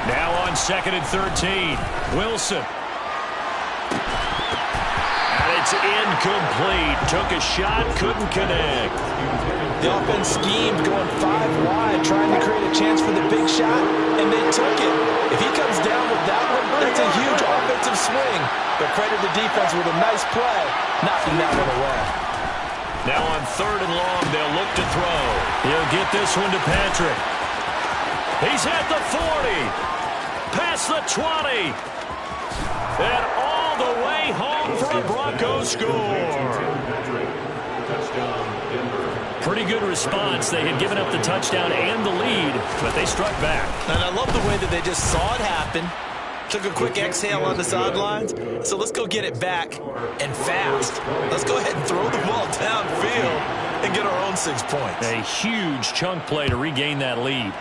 Now on 2nd and 13, Wilson. It's incomplete. Took a shot, couldn't connect. The offense schemed, going 5 wide, trying to create a chance for the big shot, and they took it. If he comes down with that one, that's a huge offensive swing. But credit the defense with a nice play, knocking that one away. Now on 3rd and long, they'll look to throw. He'll get this one to Patrick. He's at the 40. Past the 20. And all the way home for a Broncos score. Pretty good response. They had given up the touchdown and the lead, but they struck back. And I love the way that they just saw it happen. Took a quick exhale on the sidelines. So let's go get it back and fast. Let's go ahead and throw the ball downfield and get our own 6 points. A huge chunk play to regain that lead.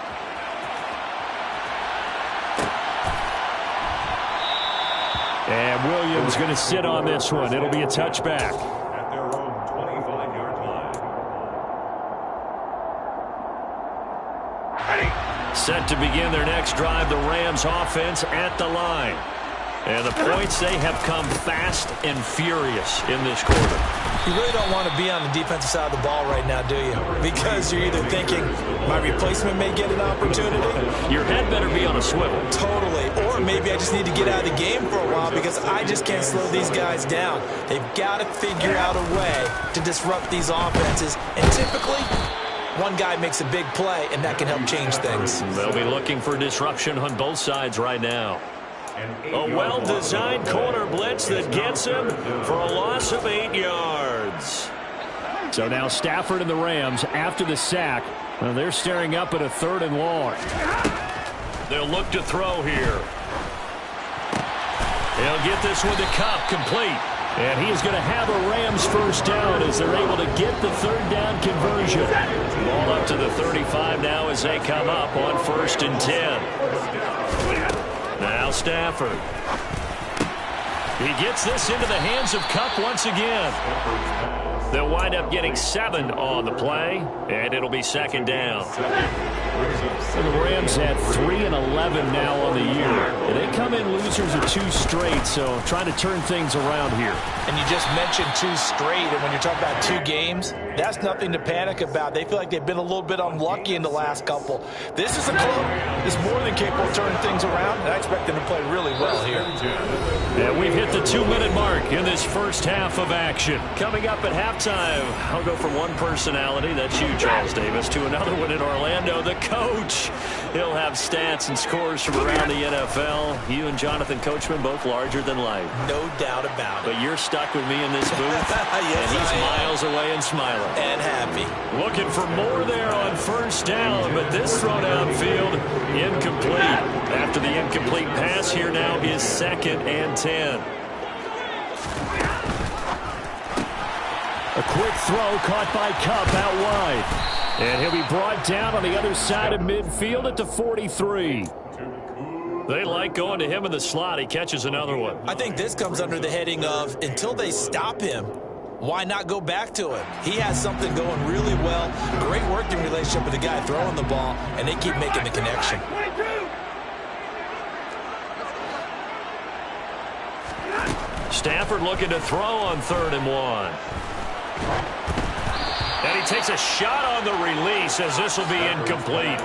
And Williams going to sit on this one. It'll be a touchback. At their own 25-yard line. Set to begin their next drive, the Rams offense at the line. And the points, they have come fast and furious in this quarter. You really don't want to be on the defensive side of the ball right now, do you? Because you're either thinking, my replacement may get an opportunity. Your head better be on a swivel. Totally. Or maybe I just need to get out of the game for a while because I just can't slow these guys down. They've got to figure out a way to disrupt these offenses. And typically, One guy makes a big play, and that can help change things. They'll be looking for disruption on both sides right now. A well-designed corner blitz that gets him for a loss of 8 yards. So now Stafford and the Rams, after the sack, they're staring up at a 3rd and long. They'll look to throw here. He'll get this one to Kupp, complete. And he is going to have a Rams first down as they're able to get the 3rd down conversion. Ball up to the 35 now as they come up on 1st and 10. Now Stafford. He gets this into the hands of Kupp once again. They'll wind up getting 7 on the play, and it'll be 2nd down. So the Rams at 3-11 now on the year. And they come in losers of 2 straight, so trying to turn things around here. And you just mentioned 2 straight, and when you're talking about 2 games, that's nothing to panic about. They feel like they've been a little bit unlucky in the last couple. This is a club that's more than capable of turning things around, and I expect them to play really well here. And we've hit the 2-minute mark in this first half of action. Coming up at halftime, I'll go from one personality, that's you, Charles Davis, to another one in Orlando, the coach. He'll have stats and scores from around the NFL. You and Jonathan Coachman, both larger than life. No doubt about it. But you're stuck with me in this booth, Yes, and he's miles away and smiling. And happy. Looking for more there on 1st down, but this throw downfield, incomplete. After the incomplete pass, here now is 2nd and 10. A quick throw caught by Kupp out wide. And he'll be brought down on the other side of midfield at the 43. They like going to him in the slot. He catches another one. I think this comes under the heading of until they stop him, why not go back to him? He has something going really well. Great working relationship with the guy throwing the ball, and they keep making the connection. Stafford looking to throw on 3rd and 1. And he takes a shot on the release as this will be incomplete.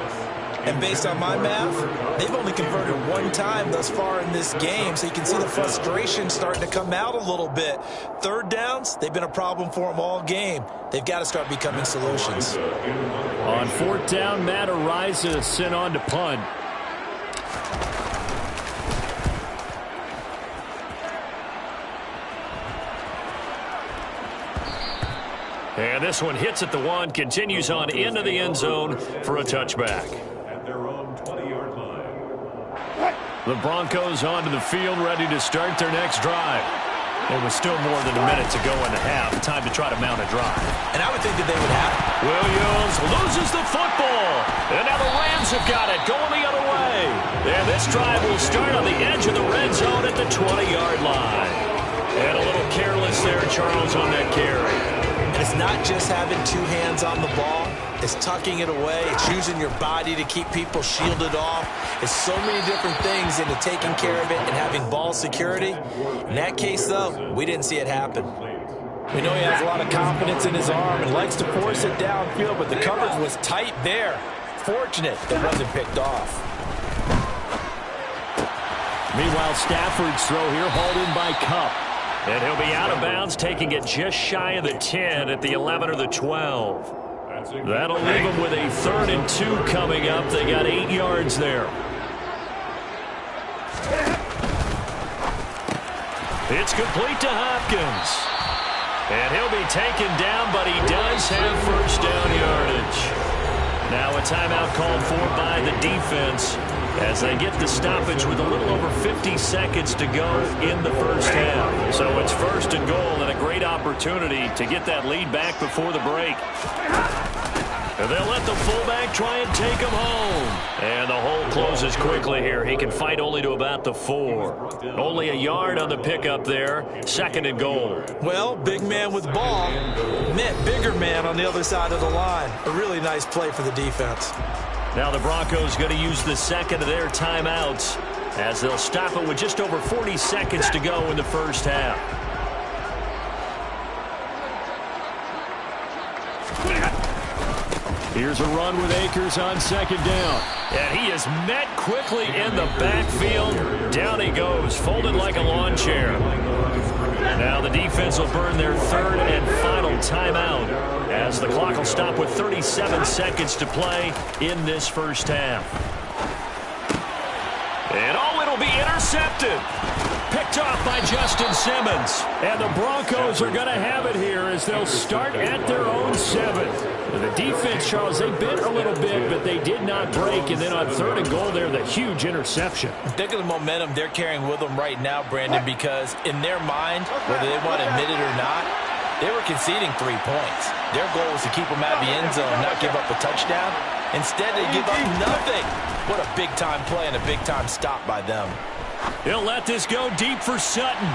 And based on my math, they've only converted 1 time thus far in this game, so you can see the frustration starting to come out a little bit. 3rd downs, they've been a problem for them all game. They've got to start becoming solutions. On 4th down, Matt Araiza sent on to punt. And this one hits at the 1, continues on into the end zone for a touchback. At their own 20-yard line. The Broncos onto the field, ready to start their next drive. There was still more than a minute to go in the half. Time to try to mount a drive. And I would think that they would have it. Williams loses the football. And now the Rams have got it, going the other way. And this drive will start on the edge of the red zone at the 20-yard line. And a little careless there, Charles, on that carry. And it's not just having 2 hands on the ball. It's tucking it away. It's using your body to keep people shielded off. It's so many different things into taking care of it and having ball security. In that case, though, we didn't see it happen. We know he has a lot of confidence in his arm and likes to force it downfield, but the coverage was tight there. Fortunate that wasn't picked off. Meanwhile, Stafford's throw here hauled in by Kupp. And he'll be out of bounds, taking it just shy of the 10 at the 11 or the 12. That'll leave them with a 3rd and 2 coming up. They got 8 yards there. It's complete to Hopkins. And he'll be taken down, but he does have 1st down yardage. Now a timeout called for by the defense as they get the stoppage with a little over 50 seconds to go in the first half. So it's 1st and goal and a great opportunity to get that lead back before the break. And they'll let the fullback try and take him home. And the hole closes quickly here. He can fight only to about the 4. Only a yard on the pickup there. 2nd and goal. Well, big man with ball meant bigger man on the other side of the line. A really nice play for the defense. Now the Broncos going to use the 2nd of their timeouts as they'll stop it with just over 40 seconds to go in the first half. Here's a run with Akers on 2nd down. And he is met quickly in the backfield. Down he goes, folded like a lawn chair. Now the defense will burn their 3rd and final timeout as yards. The clock will stop with 37 seconds to play in this first half. And it'll be intercepted. Picked off by Justin Simmons. And the Broncos are going to have it here as they'll start at their own 7. The defense, Charles, they bit a little bit, but they did not break. And then on 3rd and goal there, the huge interception. Think of the momentum they're carrying with them right now, Brandon, because in their mind, whether they want to admit it or not, they were conceding 3 points. Their goal was to keep them out of the end zone, not give up a touchdown. Instead, they give up nothing. What a big-time play and a big-time stop by them. He'll let this go deep for Sutton.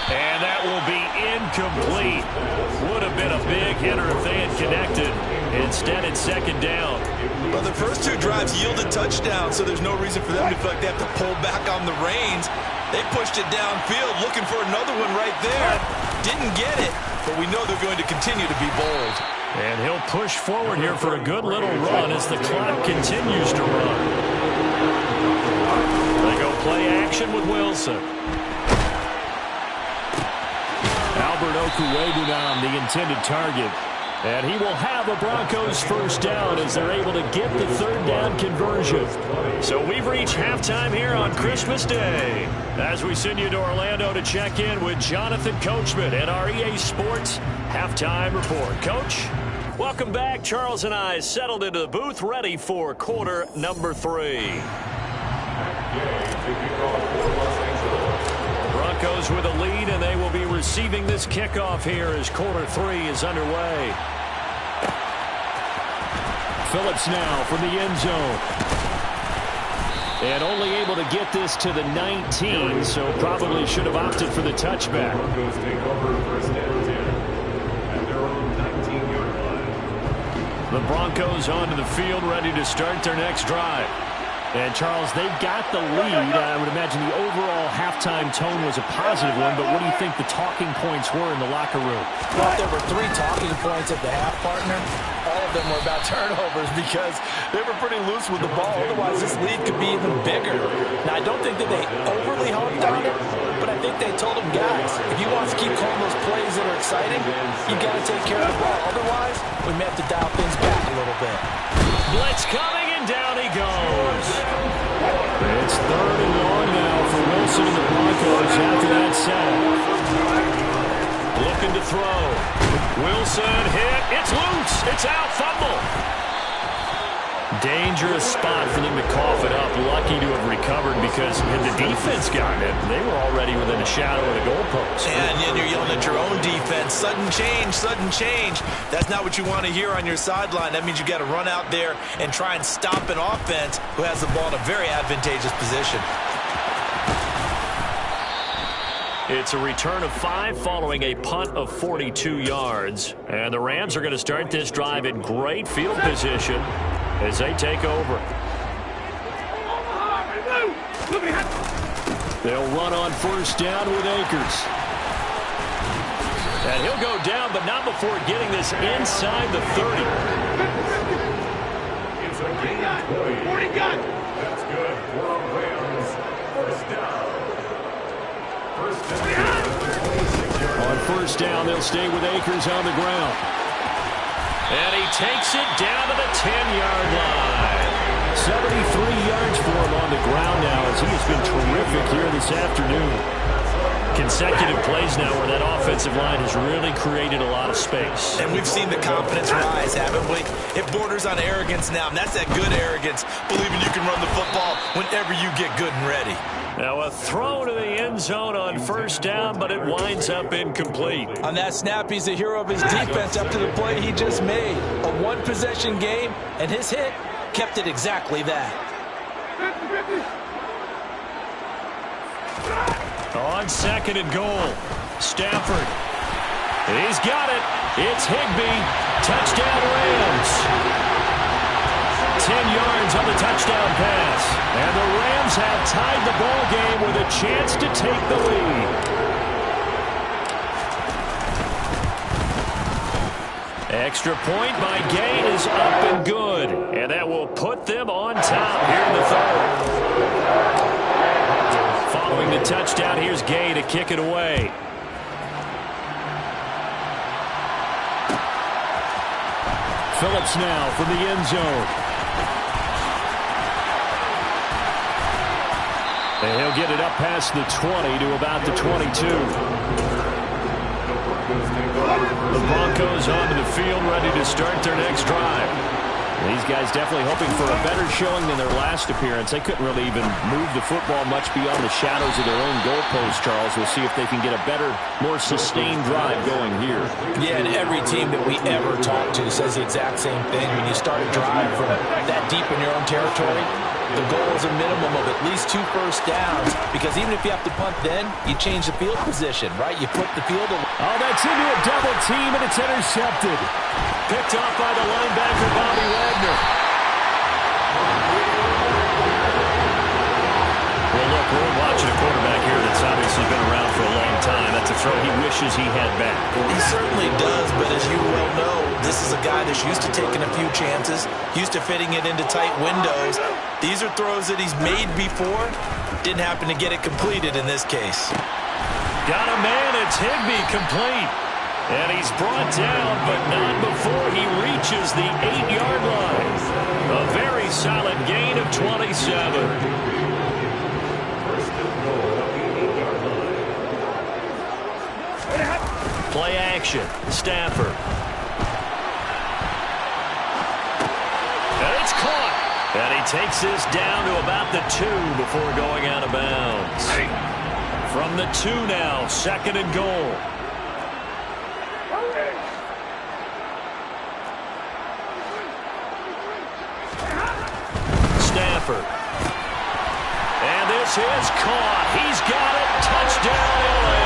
And that will be incomplete. Would have been a big hitter if they had connected. Instead, it's 2nd down. Well, the first 2 drives yielded touchdowns, so there's no reason for them to feel like they have to pull back on the reins. They pushed it downfield, looking for another one right there. Didn't get it, but we know they're going to continue to be bold. And he'll push forward here for a good little run as the clock continues to run. They go play action with Wilson. Albert Okwuegbunam, the intended target. And he will have a Broncos first down as they're able to get the 3rd down conversion. So we've reached halftime here on Christmas Day. As we send you to Orlando to check in with Jonathan Coachman at our EA Sports Halftime Report. Coach, welcome back. Charles and I settled into the booth ready for quarter number 3. Broncos with a lead, and they will be receiving this kickoff here as quarter 3 is underway. Phillips now from the end zone. And only able to get this to the 19, so probably should have opted for the touchback. Broncos take over first and 10 at their own 19-yard line. The Broncos onto the field, ready to start their next drive. And, Charles, they've got the lead. I would imagine the overall halftime tone was a positive one, but what do you think the talking points were in the locker room? Well, there were 3 talking points at the half, partner. All of them were about turnovers because they were pretty loose with the ball. Otherwise, this lead could be even bigger. Now, I don't think that they overly harped on it, but I think they told them, guys, if you want to keep calling those plays that are exciting, you got to take care of the ball. Otherwise, we may have to dial things back a little bit. Blitz coming, and down he goes. It's 3rd and long now for Wilson and the Broncos after that sack. Looking to throw. Wilson hit. It's loose. It's out. Fumble. Dangerous spot for them to cough it up. Lucky to have recovered because had the defense gotten it, they were already within a shadow of the goalpost. And then you're yelling at your own defense. Sudden change, sudden change. That's not what you want to hear on your sideline. That means you got to run out there and try and stop an offense who has the ball in a very advantageous position. It's a return of 5 following a punt of 42 yards. And the Rams are going to start this drive in great field position as they take over. They'll run on first down with Akers. And he'll go down, but not before getting this inside the 30. It's a gain of 20. That's good for Rams. First down. On first down, they'll stay with Akers on the ground. And he takes it down to the 10-yard line. 73 yards for him on the ground now as he has been terrific here this afternoon. Consecutive plays now where that offensive line has really created a lot of space. And we've seen the confidence rise, haven't we? It borders on arrogance now, and that's that good arrogance, believing you can run the football whenever you get good and ready. Now a throw to the end zone on first down, but it winds up incomplete. On that snap, he's the hero of his defense up to the play he just made. A one-possession game, and his hit kept it exactly that. On second and goal, Stafford. He's got it. It's Higbee. Touchdown Rams. 10 yards on the touchdown pass. And the Rams have tied the ball game with a chance to take the lead. Extra point by Gay is up and good. And that will put them on top here in the third. Following the touchdown, here's Gay to kick it away. Phillips now from the end zone. And he'll get it up past the 20 to about the 22. The Broncos onto the field, ready to start their next drive. These guys definitely hoping for a better showing than their last appearance. They couldn't really even move the football much beyond the shadows of their own goalpost, Charles. We'll see if they can get a better, more sustained drive going here. Yeah, and every team that we ever talk to says the exact same thing. When you start a drive from that deep in your own territory, the goal is a minimum of at least 2 first downs, because even if you have to punt then, you change the field position, right? You put the field away. Oh, that's into a double team, and it's intercepted. Picked off by the linebacker, Bobby Wagner. Well, look, we're watching a quarterback here that's obviously been around for a long time. That's a throw he wishes he had back. He certainly does, but as you well know, this is a guy that's used to taking a few chances, used to fitting it into tight windows. These are throws that he's made before. Didn't happen to get it completed in this case. Got a man, it's Higbee, complete. And he's brought down, but not before he reaches the 8-yard line. A very solid gain of 27. Play action. Stafford. And it's caught. And he takes this down to about the 2 before going out of bounds. From the 2 now, 2nd and goal. Stafford. And this is caught. He's got it. Touchdown, LA.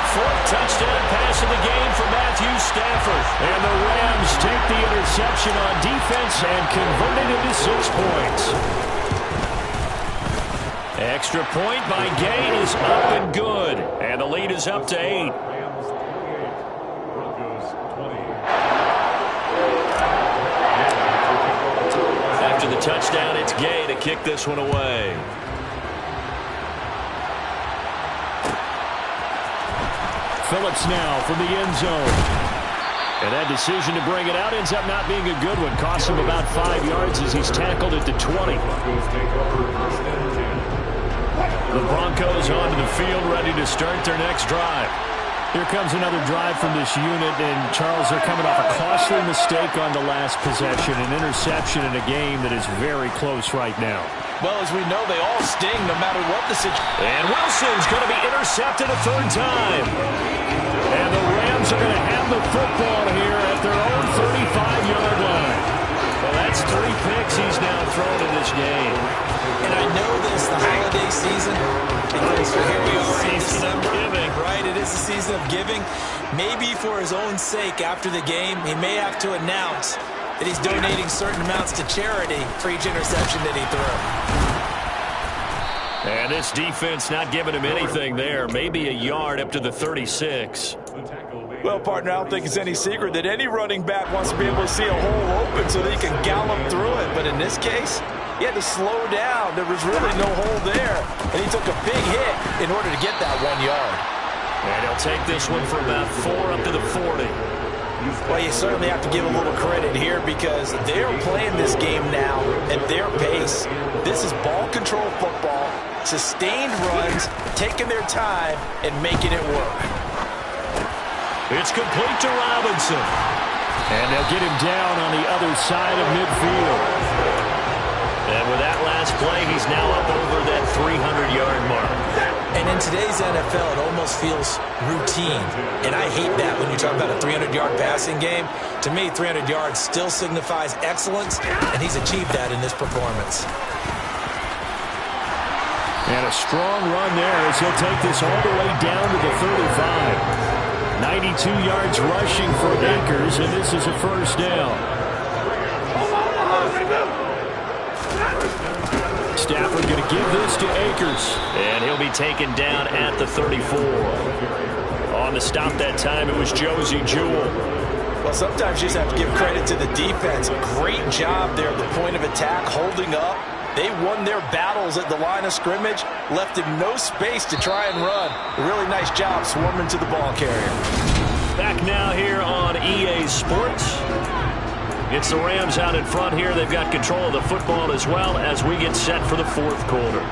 4th touchdown pass of the game for Matthew Stafford. And the Rams take the interception on defense and convert it into 6 points. Extra point by Gay is up and good. And the lead is up to 8. After the touchdown, it's Gay to kick this one away. Phillips now from the end zone. And that decision to bring it out ends up not being a good one. Costs him about 5 yards as he's tackled at the 20. The Broncos onto the field, ready to start their next drive. Here comes another drive from this unit, and Charles, they're coming off a costly mistake on the last possession, an interception in a game that is very close right now. Well, as we know, they all sting no matter what the situation. And Wilson's going to be intercepted a 3rd time. And the Rams are going to have the football here at their own 35-yard line. Well, that's 3 picks he's now thrown in this game. And I know this, the holiday season, because here we are in December, right? It is the season of giving. Maybe for his own sake after the game, he may have to announce that he's donating certain amounts to charity for each interception that he threw. And this defense not giving him anything there. Maybe a yard up to the 36. Well, partner, I don't think it's any secret that any running back wants to be able to see a hole open so that he can gallop through it. But in this case, he had to slow down. There was really no hole there. And he took a big hit in order to get that 1 yard. And he'll take this one for about 4 up to the 40. Well, you certainly have to give a little credit here because they're playing this game now at their pace. This is ball control football, sustained runs, taking their time, and making it work. It's complete to Robinson. And they'll get him down on the other side of midfield. And with that last play, he's now up over that 300-yard mark. And in today's NFL, it almost feels routine. And I hate that when you talk about a 300-yard passing game. To me, 300 yards still signifies excellence, and he's achieved that in this performance. And a strong run there as he'll take this all the way down to the 35. 92 yards rushing for Akers, and this is a 1st down. Stafford going to give this to Akers. And he'll be taken down at the 34. On the stop that time, it was Josie Jewell. Well, sometimes you just have to give credit to the defense. Great job there at the point of attack, holding up. They won their battles at the line of scrimmage, left him no space to try and run. A really nice job swarming to the ball carrier. Back now here on EA Sports. It's the Rams out in front here. They've got control of the football as well as we get set for the fourth quarter.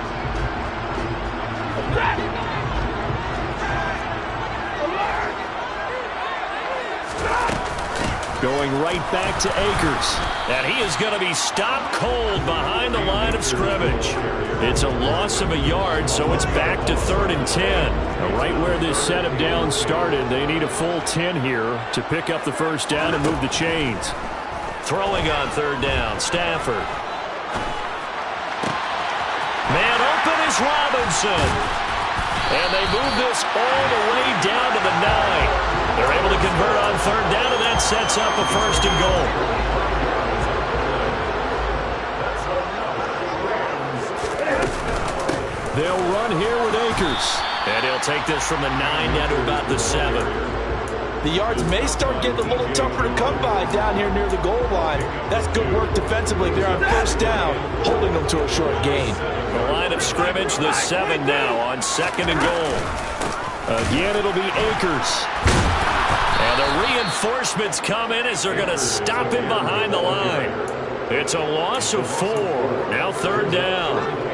Going right back to Akers. And he is going to be stopped cold behind the line of scrimmage. It's a loss of a yard, so it's back to 3rd and 10. Now, right where this set of downs started, they need a full 10 here to pick up the first down and move the chains. Throwing on 3rd down, Stafford. Man open is Robinson. And they move this all the way down to the 9. They're able to convert on 3rd down, and that sets up a 1st and goal. They'll run here with Akers. And he'll take this from the 9 down to about the 7. The yards may start getting a little tougher to come by down here near the goal line. That's good work defensively. They're on 1st down, holding them to a short gain. The line of scrimmage, the 7 now on 2nd and goal. Again, it'll be Akers. And the reinforcements come in as they're going to stop him behind the line. It's a loss of 4. Now 3rd down.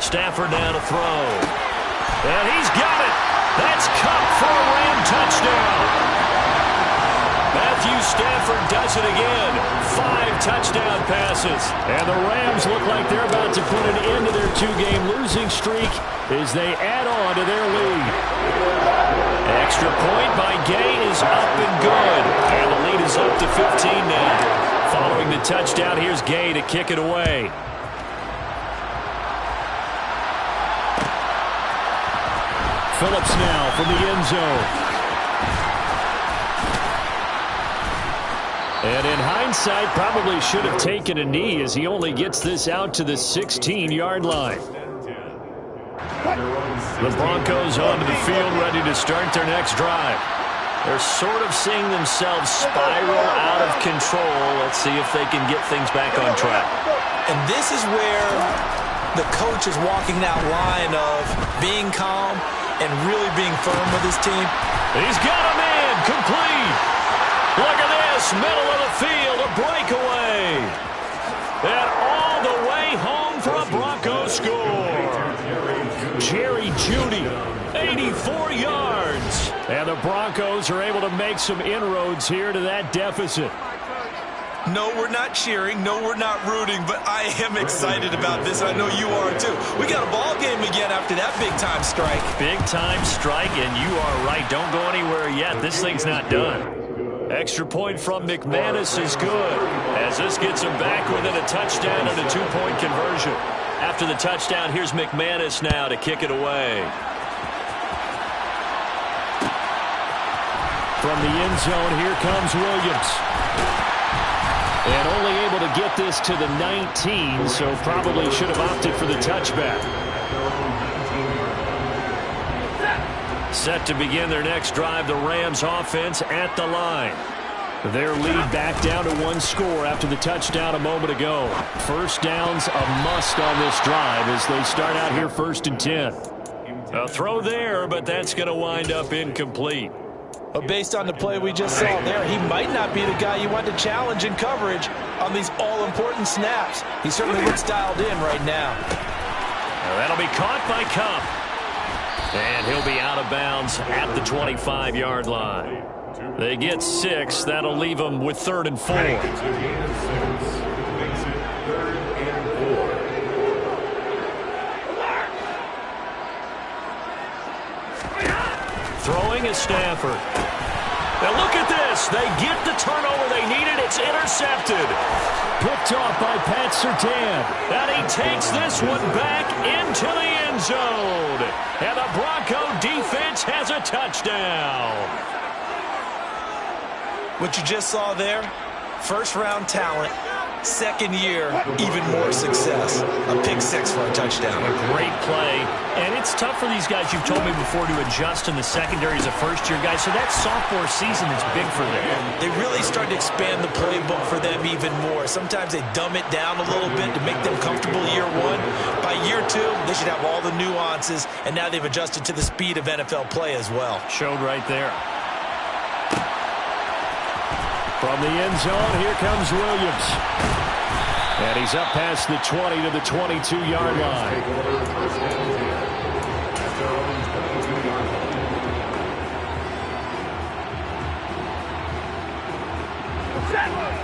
Stafford now to throw. And he's got it. That's Cup for a Ram touchdown. Matthew Stafford does it again. 5 touchdown passes. And the Rams look like they're about to put an end to their 2-game losing streak as they add on to their lead. Extra point by Gay is up and good. And the lead is up to 15 now. Following the touchdown, here's Gay to kick it away. Phillips now from the end zone. And in hindsight, probably should have taken a knee as he only gets this out to the 16-yard line. The Broncos onto the field, ready to start their next drive. They're sort of seeing themselves spiral out of control. Let's see if they can get things back on track. And this is where the coach is walking that line of being calm and really being firm with his team. He's got a man complete. Look at this, middle of the field, a breakaway. And all the way home for a Broncos score. Jerry Jeudy, 84 yards. And the Broncos are able to make some inroads here to that deficit. No, we're not cheering. No, we're not rooting. But I am excited about this. I know you are, too. We got a ball game again after that big-time strike. Big-time strike, and you are right. Don't go anywhere yet. This thing's not done. Extra point from McManus is good, as this gets him back within a touchdown and a 2-point conversion. After the touchdown, here's McManus now to kick it away. From the end zone, here comes Williams. And only able to get this to the 19, so probably should have opted for the touchback. Set to begin their next drive, the Rams offense at the line. Their lead back down to 1 score after the touchdown a moment ago. First down's a must on this drive as they start out here 1st and 10. A throw there, but that's going to wind up incomplete. But based on the play we just saw there, he might not be the guy you want to challenge in coverage on these all-important snaps. He certainly looks dialed in right now. That'll be caught by Cup. And he'll be out of bounds at the 25-yard line. They get 6. That'll leave them with 3rd and 4. Throwing is Stafford. Now look at this. They get the turnover they needed. It's intercepted. Picked off by Pat Surtain. And he takes this one back into the end zone. And the Bronco defense has a touchdown. What you just saw there, first-round talent, Second year, even more success. A pick six for a touchdown. A great play. And it's tough for these guys, you've told me before, to adjust in the secondary as a first-year guy. So that sophomore season is big for them. They really started to expand the playbook for them even more. Sometimes they dumb it down a little bit to make them comfortable year one. By year two, they should have all the nuances, and now they've adjusted to the speed of NFL play as well. Showed right there. From the end zone, here comes Williams. And he's up past the 20 to the 22-yard line.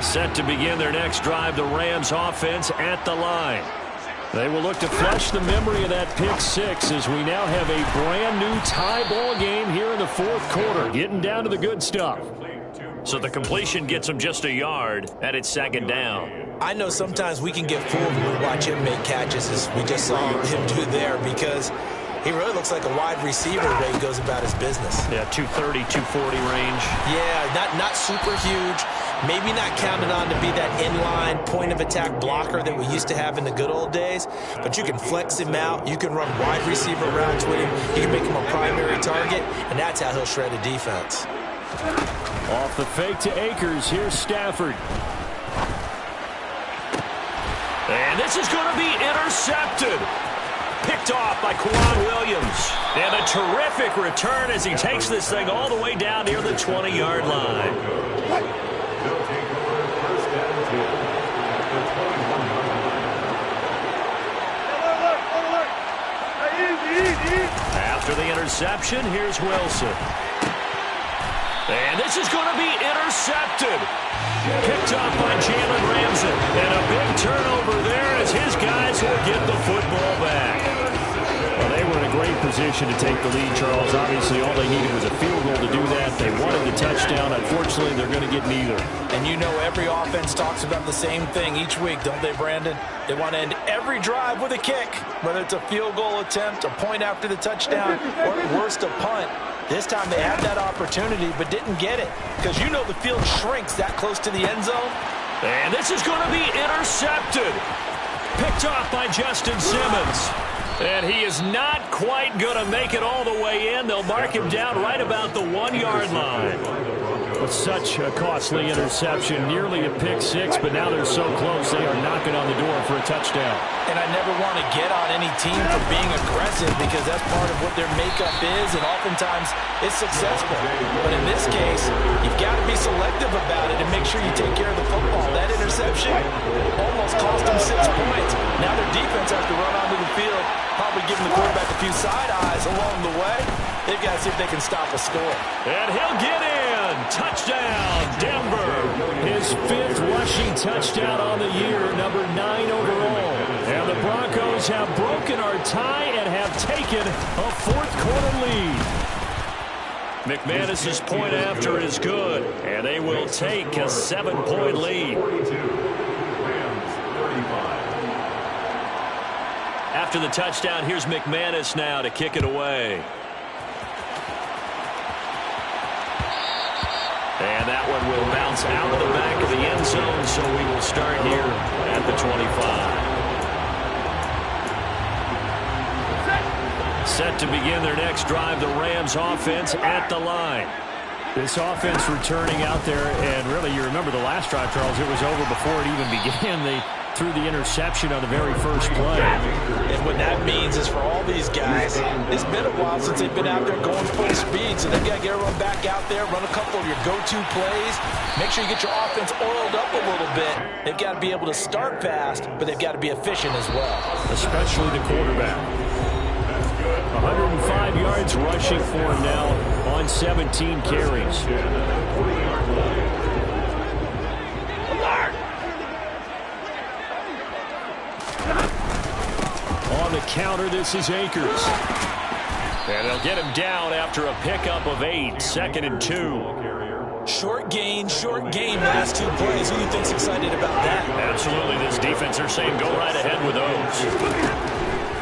Set to begin their next drive, the Rams offense at the line. They will look to flush the memory of that pick six as we now have a brand new tie ball game here in the fourth quarter, getting down to the good stuff. So the completion gets him just a yard, and it's second down. I know sometimes we can get fooled when we watch him make catches, as we just saw him do there, because he really looks like a wide receiver the way he goes about his business. Yeah, 230, 240 range. Yeah, not super huge. Maybe not counted on to be that inline point-of-attack blocker that we used to have in the good old days, but you can flex him out. You can run wide receiver routes with him. You can make him a primary target, and that's how he'll shred a defense. Off the fake to Akers. Here's Stafford. And this is going to be intercepted. Picked off by Quan Williams. And a terrific return as he takes this thing all the way down near the 20-yard line. After the interception, here's Wilson. And this is going to be intercepted. Picked up by Jalen Ramsey. And a big turnover there as his guys will get the football back. Well, they were in a great position to take the lead, Charles. Obviously, all they needed was a field goal to do that. They wanted the touchdown. Unfortunately, they're going to get neither. And you know every offense talks about the same thing each week, don't they, Brandon? They want to end every drive with a kick, whether it's a field goal attempt, a point after the touchdown, or at worst, a punt. This time they had that opportunity but didn't get it, because you know the field shrinks that close to the end zone. And this is going to be intercepted. Picked off by Justin Simmons. And he is not quite going to make it all the way in. They'll mark him down right about the 1-yard line. With such a costly interception, nearly a pick six, but now they're so close they are knocking on the door for a touchdown. And I never want to get on any team for being aggressive, because that's part of what their makeup is, and oftentimes it's successful. But in this case, you've got to be selective about it and make sure you take care of the football. That interception almost cost them 6 points. Now their defense has to run onto the field, probably giving the quarterback a few side eyes along the way. They've got to see if they can stop a score. And he'll get in. Touchdown, Denver. His 5th rushing touchdown on the year, number 9 overall. And the Broncos have broken our tie and have taken a fourth-quarter lead. McManus's point after is good, and they will take a 7-point lead. After the touchdown, here's McManus now to kick it away. And that one will bounce out of the back of the end zone, so we will start here at the 25. Set to begin their next drive, the Rams offense at the line. This offense returning out there, and really you remember the last drive, Charles, it was over before it even began. They threw the interception on the very first play. And what that means is for all these guys, it's been a while since they've been out there going full speed, so they've got to get everyone back out there, run a couple of your go-to plays, make sure you get your offense oiled up a little bit. They've got to be able to start fast, but they've got to be efficient as well. Especially the quarterback. 105 yards rushing for him now on 17 carries. On the counter, this is Akers. And they'll get him down after a pickup of 8, 2nd and 2. Short game last 2 plays. Who do you think's excited about that? Absolutely. This defense, they're saying go right ahead with those.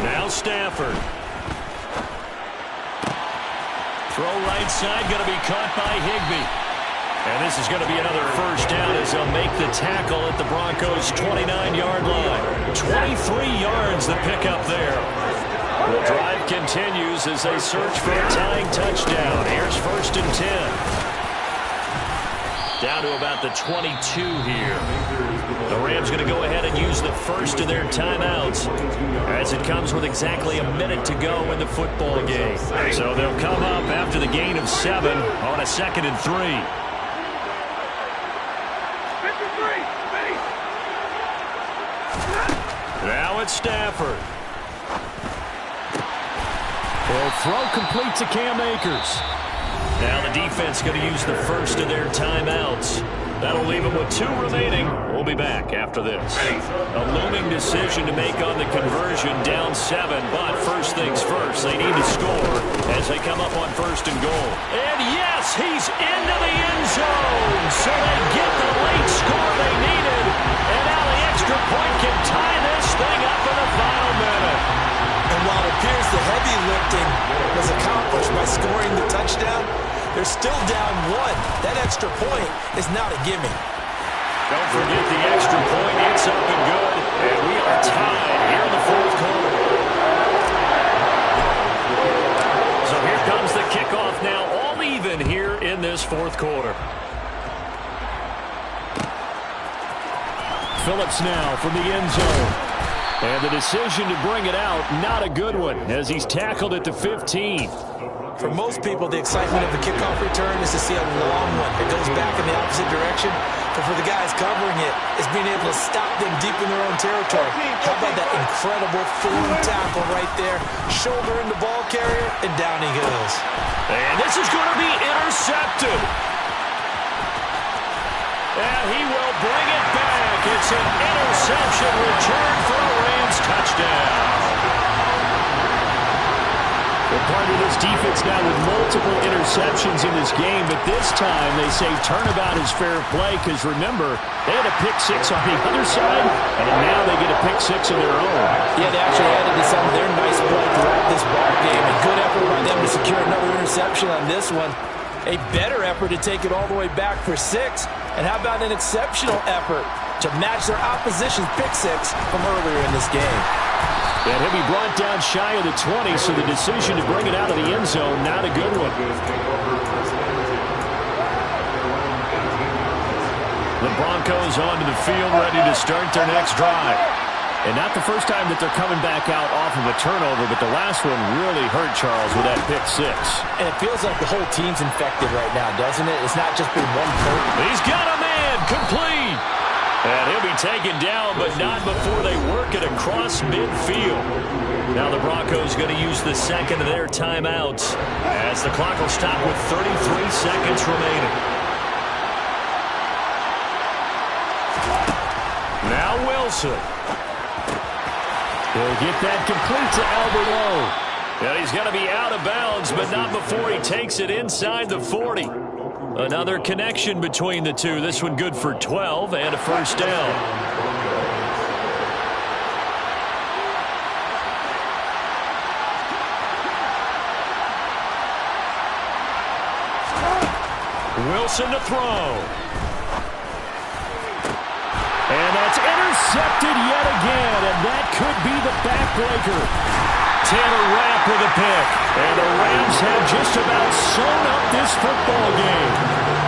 Now Stafford. Throw right side, going to be caught by Higbee. And this is going to be another first down as they'll make the tackle at the Broncos' 29-yard line. 23 yards the pickup there. The drive continues as they search for a tying touchdown. Here's 1st and 10. Down to about the 22 here. The Rams going to go ahead and use the first of their timeouts as it comes with exactly a minute to go in the football game. So they'll come up after the gain of 7 on a 2nd and 3. Now it's Stafford. They'll throw complete to Cam Akers. Now the defense going to use the first of their timeouts. That'll leave them with 2 remaining. We'll be back after this. A looming decision to make on the conversion, down 7. But first things first, they need to score as they come up on 1st and goal. And yes, he's into the end zone. So they get the late score they needed. And now the extra point can tie this thing up in the final minute. And while it appears the heavy lifting was accomplished by scoring the touchdown, they're still down 1. That extra point is not a gimme. Don't forget the extra point. It's up and good. And we are tied here in the 4th quarter. So here comes the kickoff now, all even here in this 4th quarter. Phillips now from the end zone. And the decision to bring it out, not a good one, as he's tackled at the 15. For most people, the excitement of the kickoff return is to see a long one. It goes back in the opposite direction. But for the guys covering it, it's being able to stop them deep in their own territory. How about that incredible form tackle right there? Shoulder in the ball carrier, and down he goes. And this is going to be intercepted. And he will bring it back. It's an interception return for a Rams touchdown. Well, part of this defense now with multiple interceptions in this game, but this time they say turnabout is fair play because, remember, they had a pick-6 on the other side, and now they get a pick-6 of their own. Yeah, they actually added to some of their nice play throughout this ball game. A good effort by them to secure another interception on this one. A better effort to take it all the way back for 6. And how about an exceptional effort to match their opposition's pick-6 from earlier in this game? And he'll be brought down shy of the 20, so the decision to bring it out of the end zone, not a good one. The Broncos onto the field, ready to start their next drive. And not the first time that they're coming back out off of a turnover, but the last one really hurt Charles with that pick-6. And it feels like the whole team's infected right now, doesn't it? It's not just been one person. He's got a man, complete. And he'll be taken down, but not before they work it across midfield. Now the Broncos going to use the second of their timeouts as the clock will stop with 33 seconds remaining. Now Wilson. He'll get that complete to Albert O. And he's going to be out of bounds, but not before he takes it inside the 40. Another connection between the two. This one good for 12 and a first down. Wilson to throw. And that's intercepted yet again, and that could be the backbreaker. Tanner Rapp with a pick. And the Rams have just about sewn up this football game.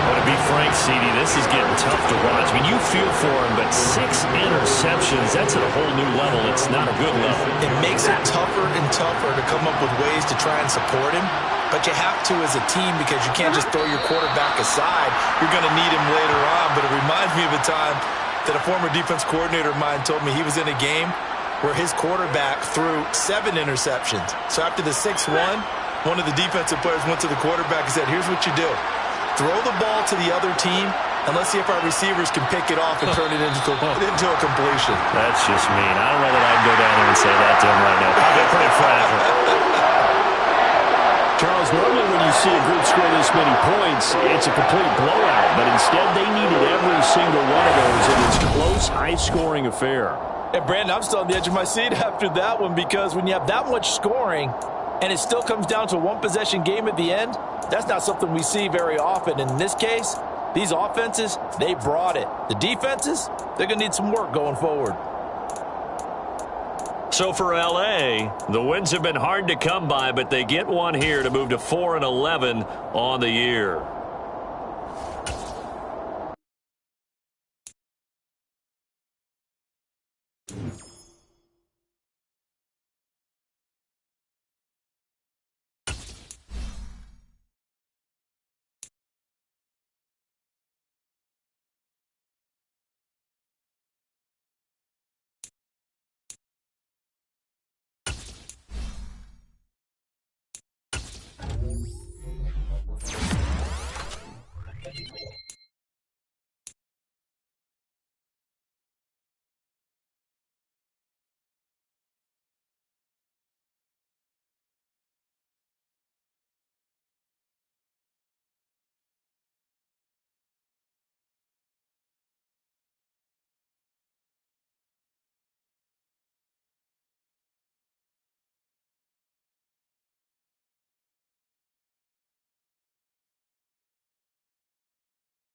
Well, to be frank, CD, this is getting tough to watch. I mean, you feel for him, but 6 interceptions, that's at a whole new level. It's not a good level. It makes it tougher and tougher to come up with ways to try and support him. But you have to as a team because you can't just throw your quarterback aside. You're going to need him later on. But it reminds me of a time that a former defense coordinator of mine told me he was in a game where his quarterback threw 7 interceptions. So after the 6th one of the defensive players went to the quarterback and said, here's what you do. Throw the ball to the other team, and let's see if our receivers can pick it off and turn it into a completion. That's just mean. I don't know that I'd go down there and say that to him right now. Probably pretty fragile. Charles, normally when you see a group score this many points, it's a complete blowout. But instead, they needed every single one of those in this close, high-scoring affair. And Brandon, I'm still on the edge of my seat after that one because when you have that much scoring and it still comes down to a one-possession game at the end, that's not something we see very often. In this case, These offenses, they brought it. The defenses, they're going to need some work going forward. So for L.A., the wins have been hard to come by, but they get one here to move to 4-11 on the year.